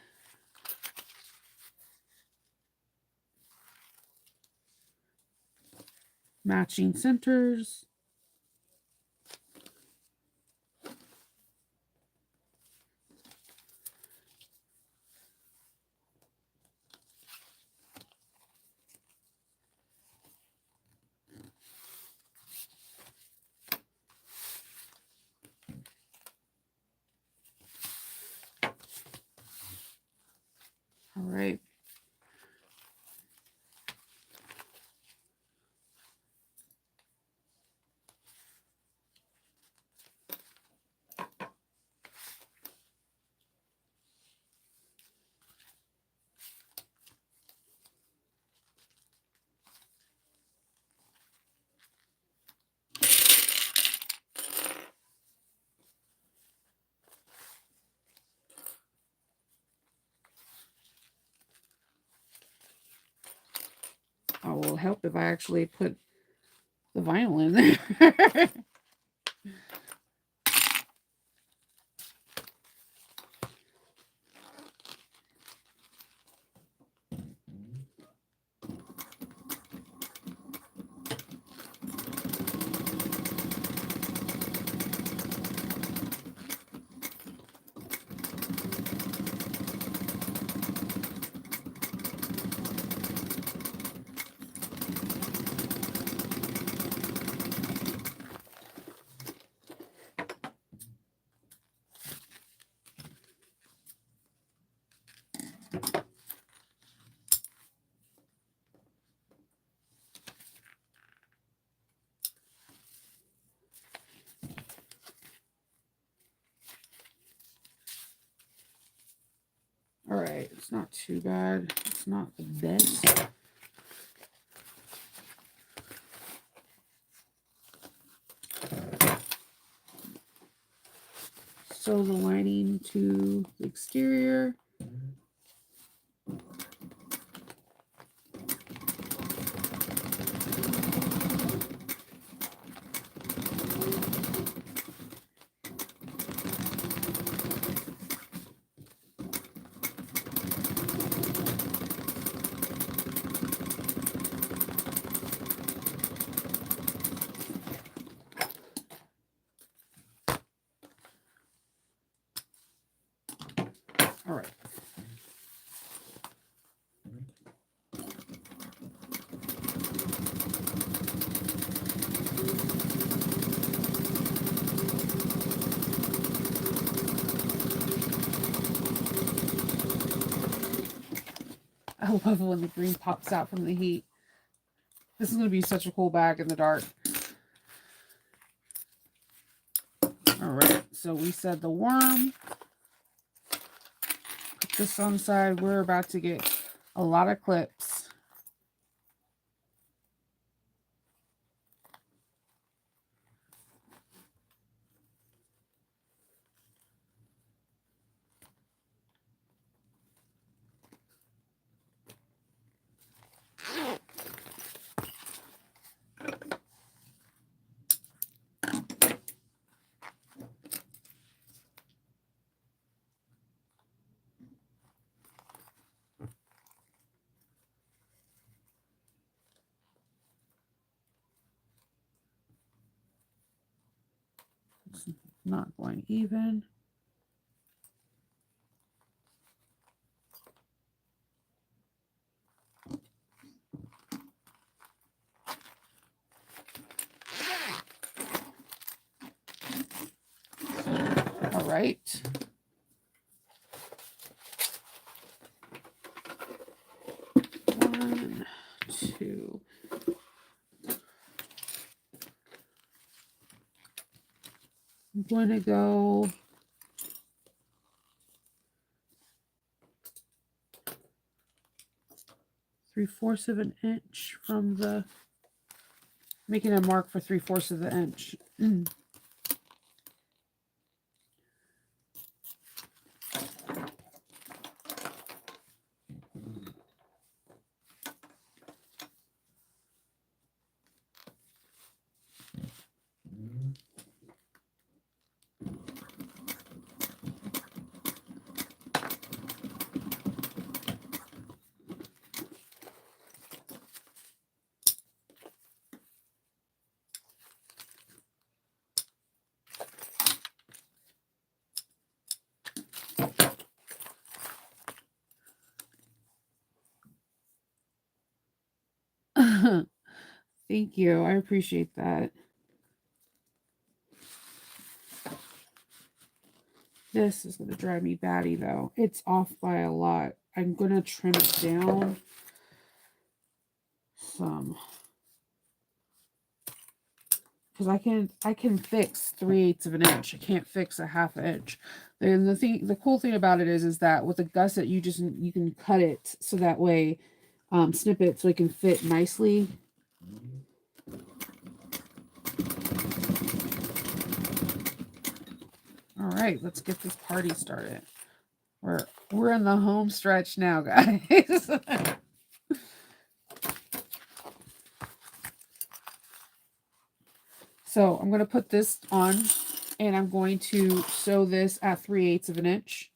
Speaker 1: Matching centers. All right. Oh, will help if I actually put the vinyl in there. All right, it's not too bad. It's not the best. Sew the lining to the exterior. All right. I love when the green pops out from the heat. This is going to be such a cool bag in the dark. All right, so we said the worm. Put this on the side. We're about to get a lot of clips. It's not going even. All right. One, two. I'm going to go 3/4 of an inch from the, making a mark for 3/4 of the inch. Thank you. I appreciate that. This is going to drive me batty, though. It's off by a lot. I'm going to trim it down some. Because I can fix 3/8 of an inch. I can't fix a 1/2 inch. And the cool thing about it is that with a gusset, you can cut it so that way, snip it so it can fit nicely. All right, let's get this party started. We're in the home stretch now, guys. So I'm going to put this on, and I'm going to sew this at 3/8 of an inch.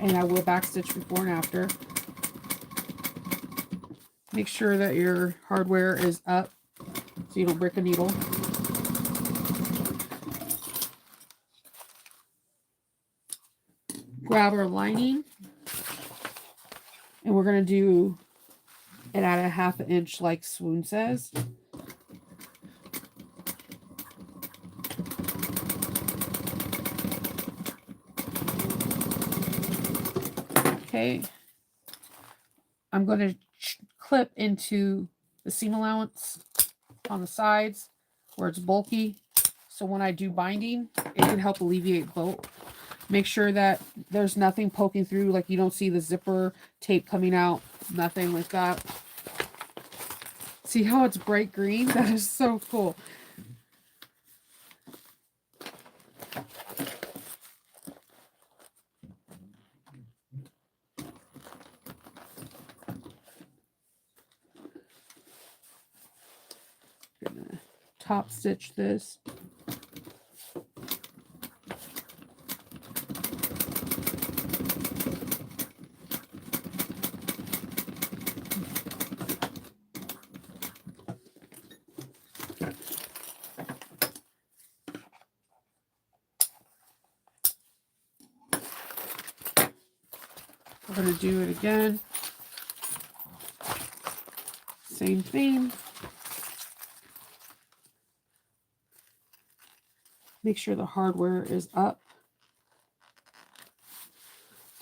Speaker 1: And I will backstitch before and after. Make sure that your hardware is up so you don't break a needle. Grab our lining, and we're going to do it at a 1/2 inch like Swoon says. Okay. I'm going to clip into the seam allowance on the sides where it's bulky. So when I do binding, it can help alleviate bulk. Make sure that there's nothing poking through, like you don't see the zipper tape coming out, nothing like that. See how it's bright green? That is so cool. I'm gonna top stitch this. We're going to do it again. Same thing. Make sure the hardware is up.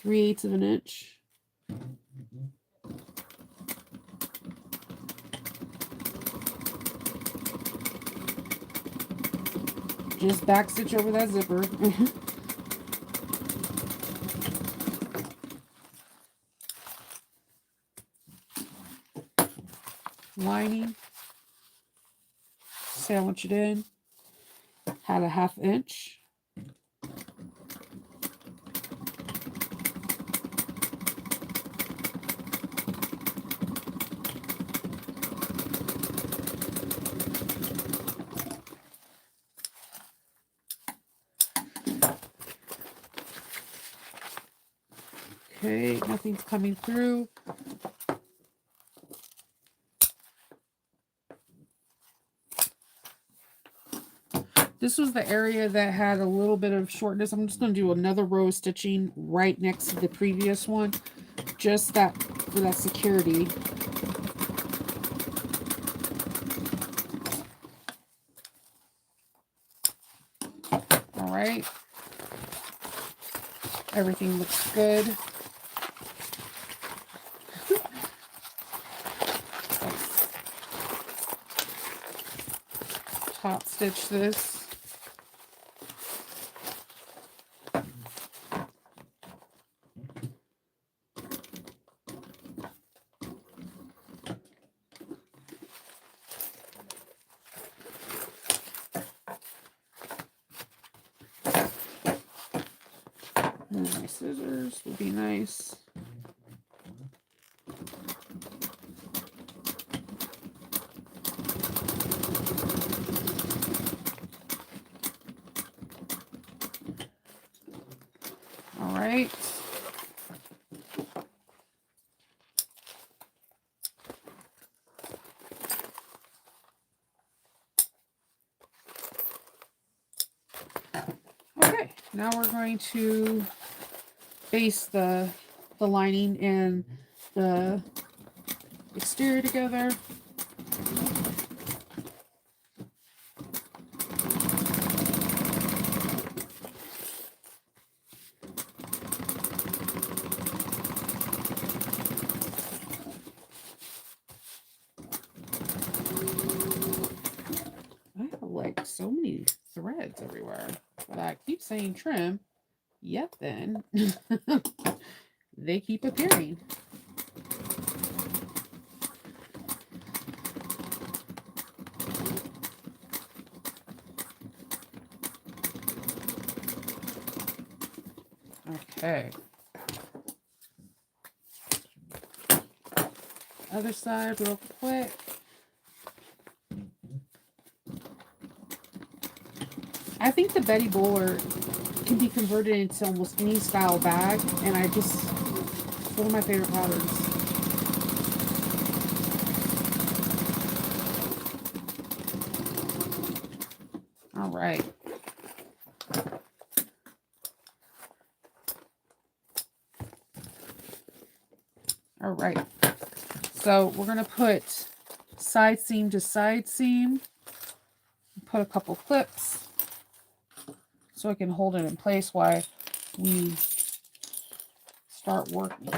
Speaker 1: 3/8 of an inch. Just back stitch over that zipper. Lining. Sandwich it in. Had a 1/2 inch. Okay, nothing's coming through. This was the area that had a little bit of shortness. I'm just going to do another row of stitching right next to the previous one. Just that for that security. All right. Everything looks good. Top stitch this. And my scissors would be nice. All right. Okay, now we're going to baste the lining and the exterior together. I have like so many threads everywhere, but I keep saying trim. Yet then they keep appearing. Okay. Other side real quick. I think the Betty Bowler can be converted into almost any style bag, and it's one of my favorite patterns. All right. All right. So we're going to put side seam to side seam. Put a couple clips so I can hold it in place while we start working.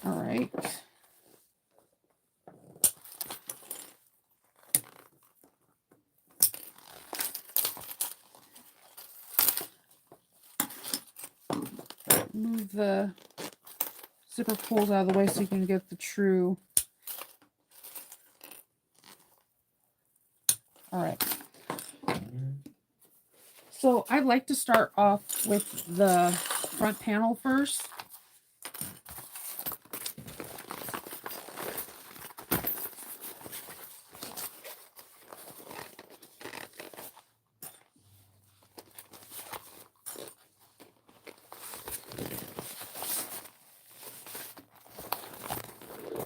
Speaker 1: All right. Move the zipper pulls out of the way so you can get the true. All right. So I'd like to start off with the front panel first.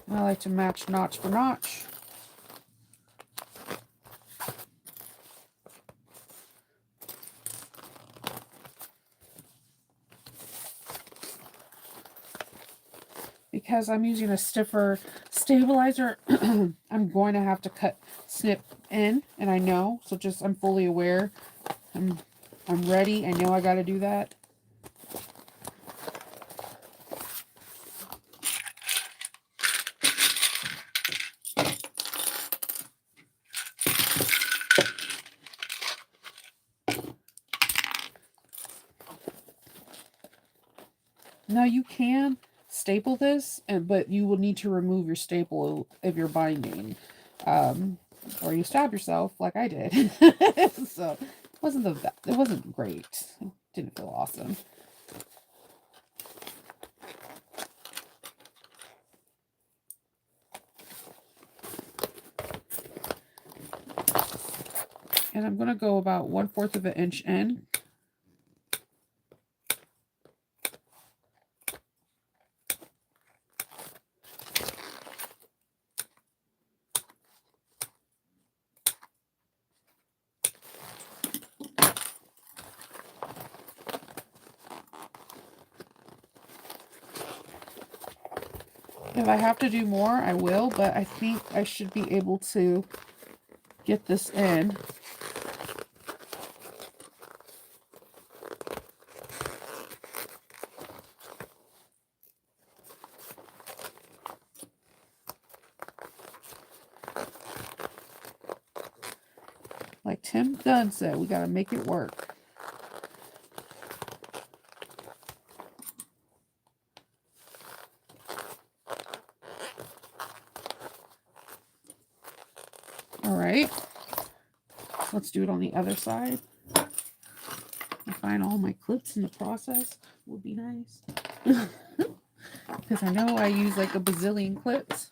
Speaker 1: I like to match notch for notch. because I'm using a stiffer stabilizer, I'm going to have to snip in, and I know, so just, I'm fully aware. I'm ready. I know I got to do that. Now you can staple this, but you will need to remove your staple if you're binding, or you stab yourself like I did. So it wasn't great. It didn't feel awesome. And I'm gonna go about 1/4 of an inch in. If I have to do more, I will, but I think I should be able to get this in. Like Tim Gunn said, we gotta make it work. All right, let's do it on the other side. I find all my clips in the process would be nice. Because I know I use like a bazillion clips.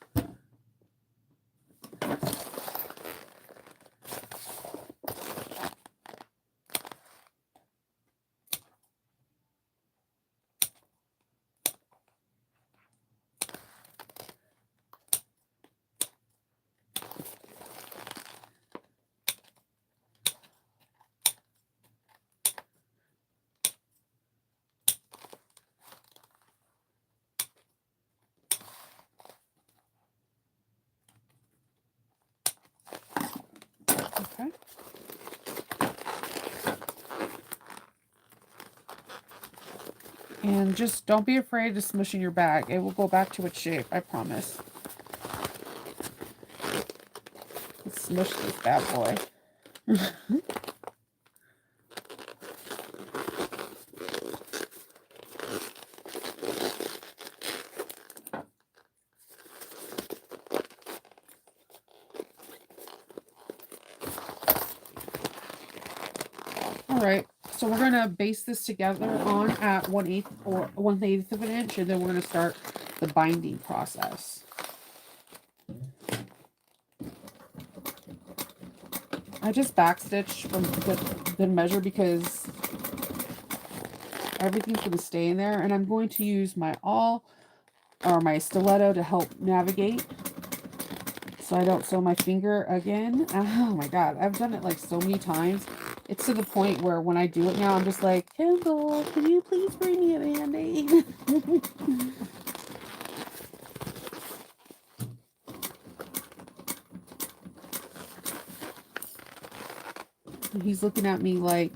Speaker 1: Okay. And just don't be afraid to smush in your bag. It will go back to its shape, I promise. Let's smush this bad boy. Alright, so we're going to base this together on at 1/8 or 1/8 of an inch, and then we're going to start the binding process. I just backstitch from the measure because everything's going to stay in there, and I'm going to use my my stiletto to help navigate so I don't sew my finger again. Oh my god, I've done it like so many times. It's to the point where when I do it now, I'm just like, Kendall, can you please bring me a Band-Aid? And he's looking at me like,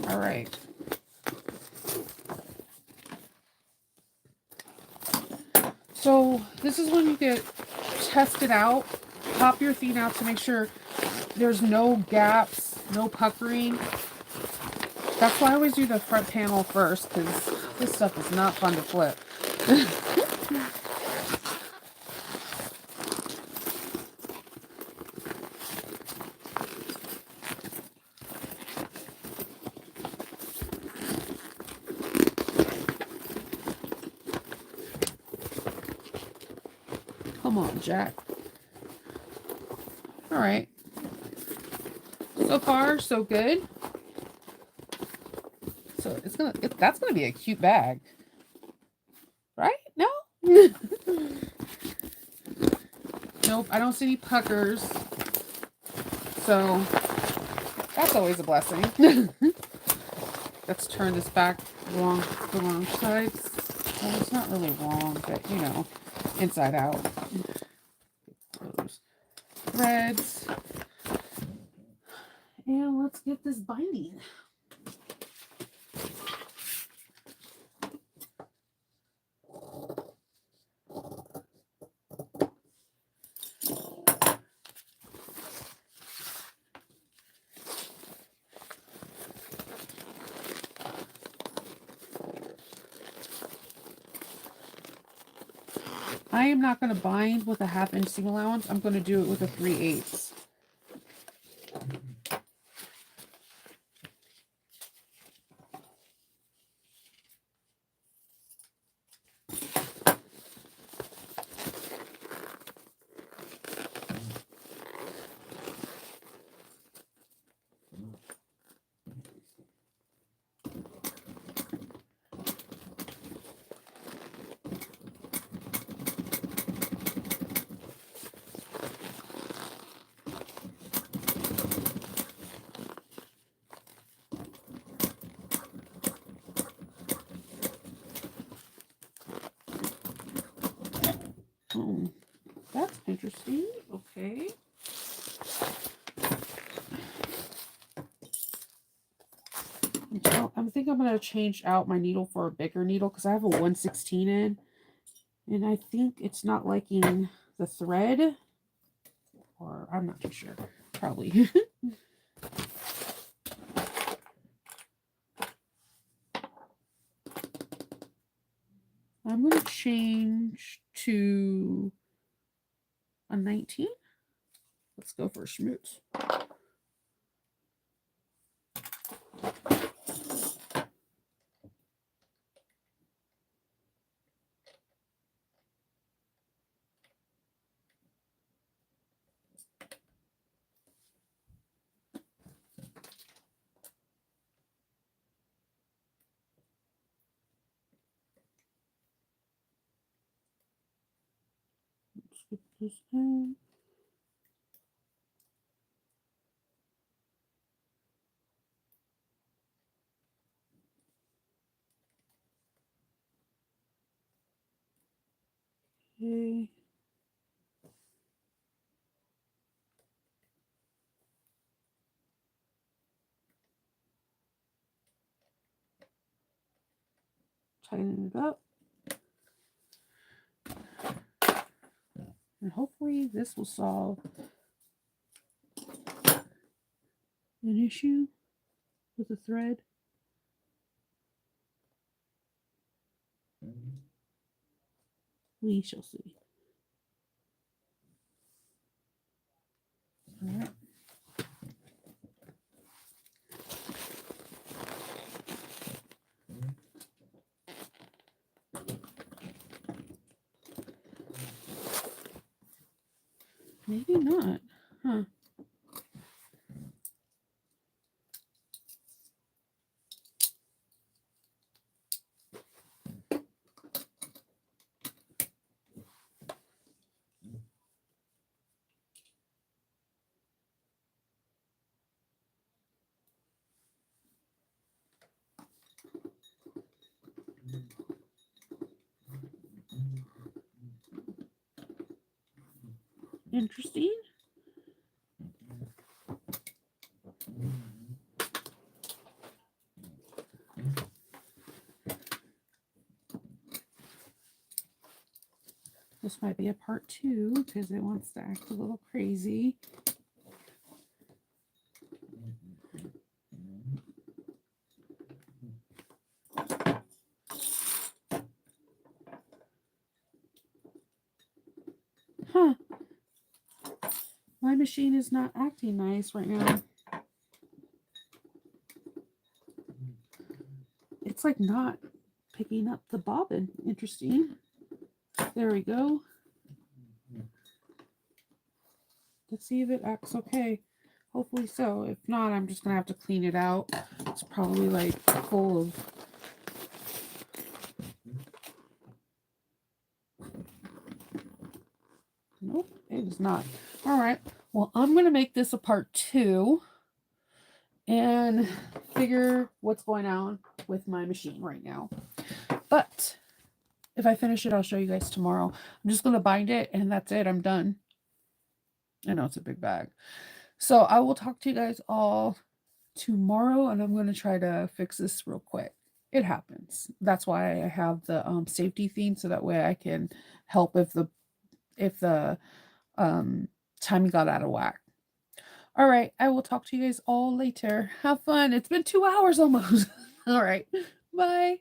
Speaker 1: All right. So this is when you get tested out. Pop your thing out to make sure there's no gaps, no puckering. That's why I always do the front panel first, because this stuff is not fun to flip. Come on, Jack. All right. So far, so good. So that's gonna be a cute bag, right? No. Nope. I don't see any puckers. So that's always a blessing. Let's turn this back the wrong sides. Well, it's not really wrong, but you know, inside out. Those threads. And let's get this binding. I am not going to bind with a 1/2 inch seam allowance. I'm going to do it with a 3/8. Oh, that's interesting. Okay. I think I'm going to change out my needle for a bigger needle because I have a 1/16 in. And I think it's not liking the thread. Or I'm not too sure. Probably. I'm going to change to a 19. Let's go for a schmooze. Let's get this in. Okay. Tighten it up. And hopefully this will solve an issue with the thread. We shall see. All right. Maybe not. Huh. Interesting. This might be a part 2 because it wants to act a little crazy. Huh. My machine is not acting nice right now. It's like not picking up the bobbin. Interesting. There we go. Let's see if it acts okay. Hopefully so. If not, I'm just going to have to clean it out. It's probably like full of... Nope, it is not. All right. Well, I'm going to make this a part 2 and figure what's going on with my machine right now. But if I finish it, I'll show you guys tomorrow. I'm just going to bind it and that's it. I'm done. I know it's a big bag. So I will talk to you guys all tomorrow and I'm going to try to fix this real quick. It happens. That's why I have the safety theme so that way I can help if the timing got out of whack. All right, I will talk to you guys all later. Have fun. It's been 2 hours almost. All right. Bye.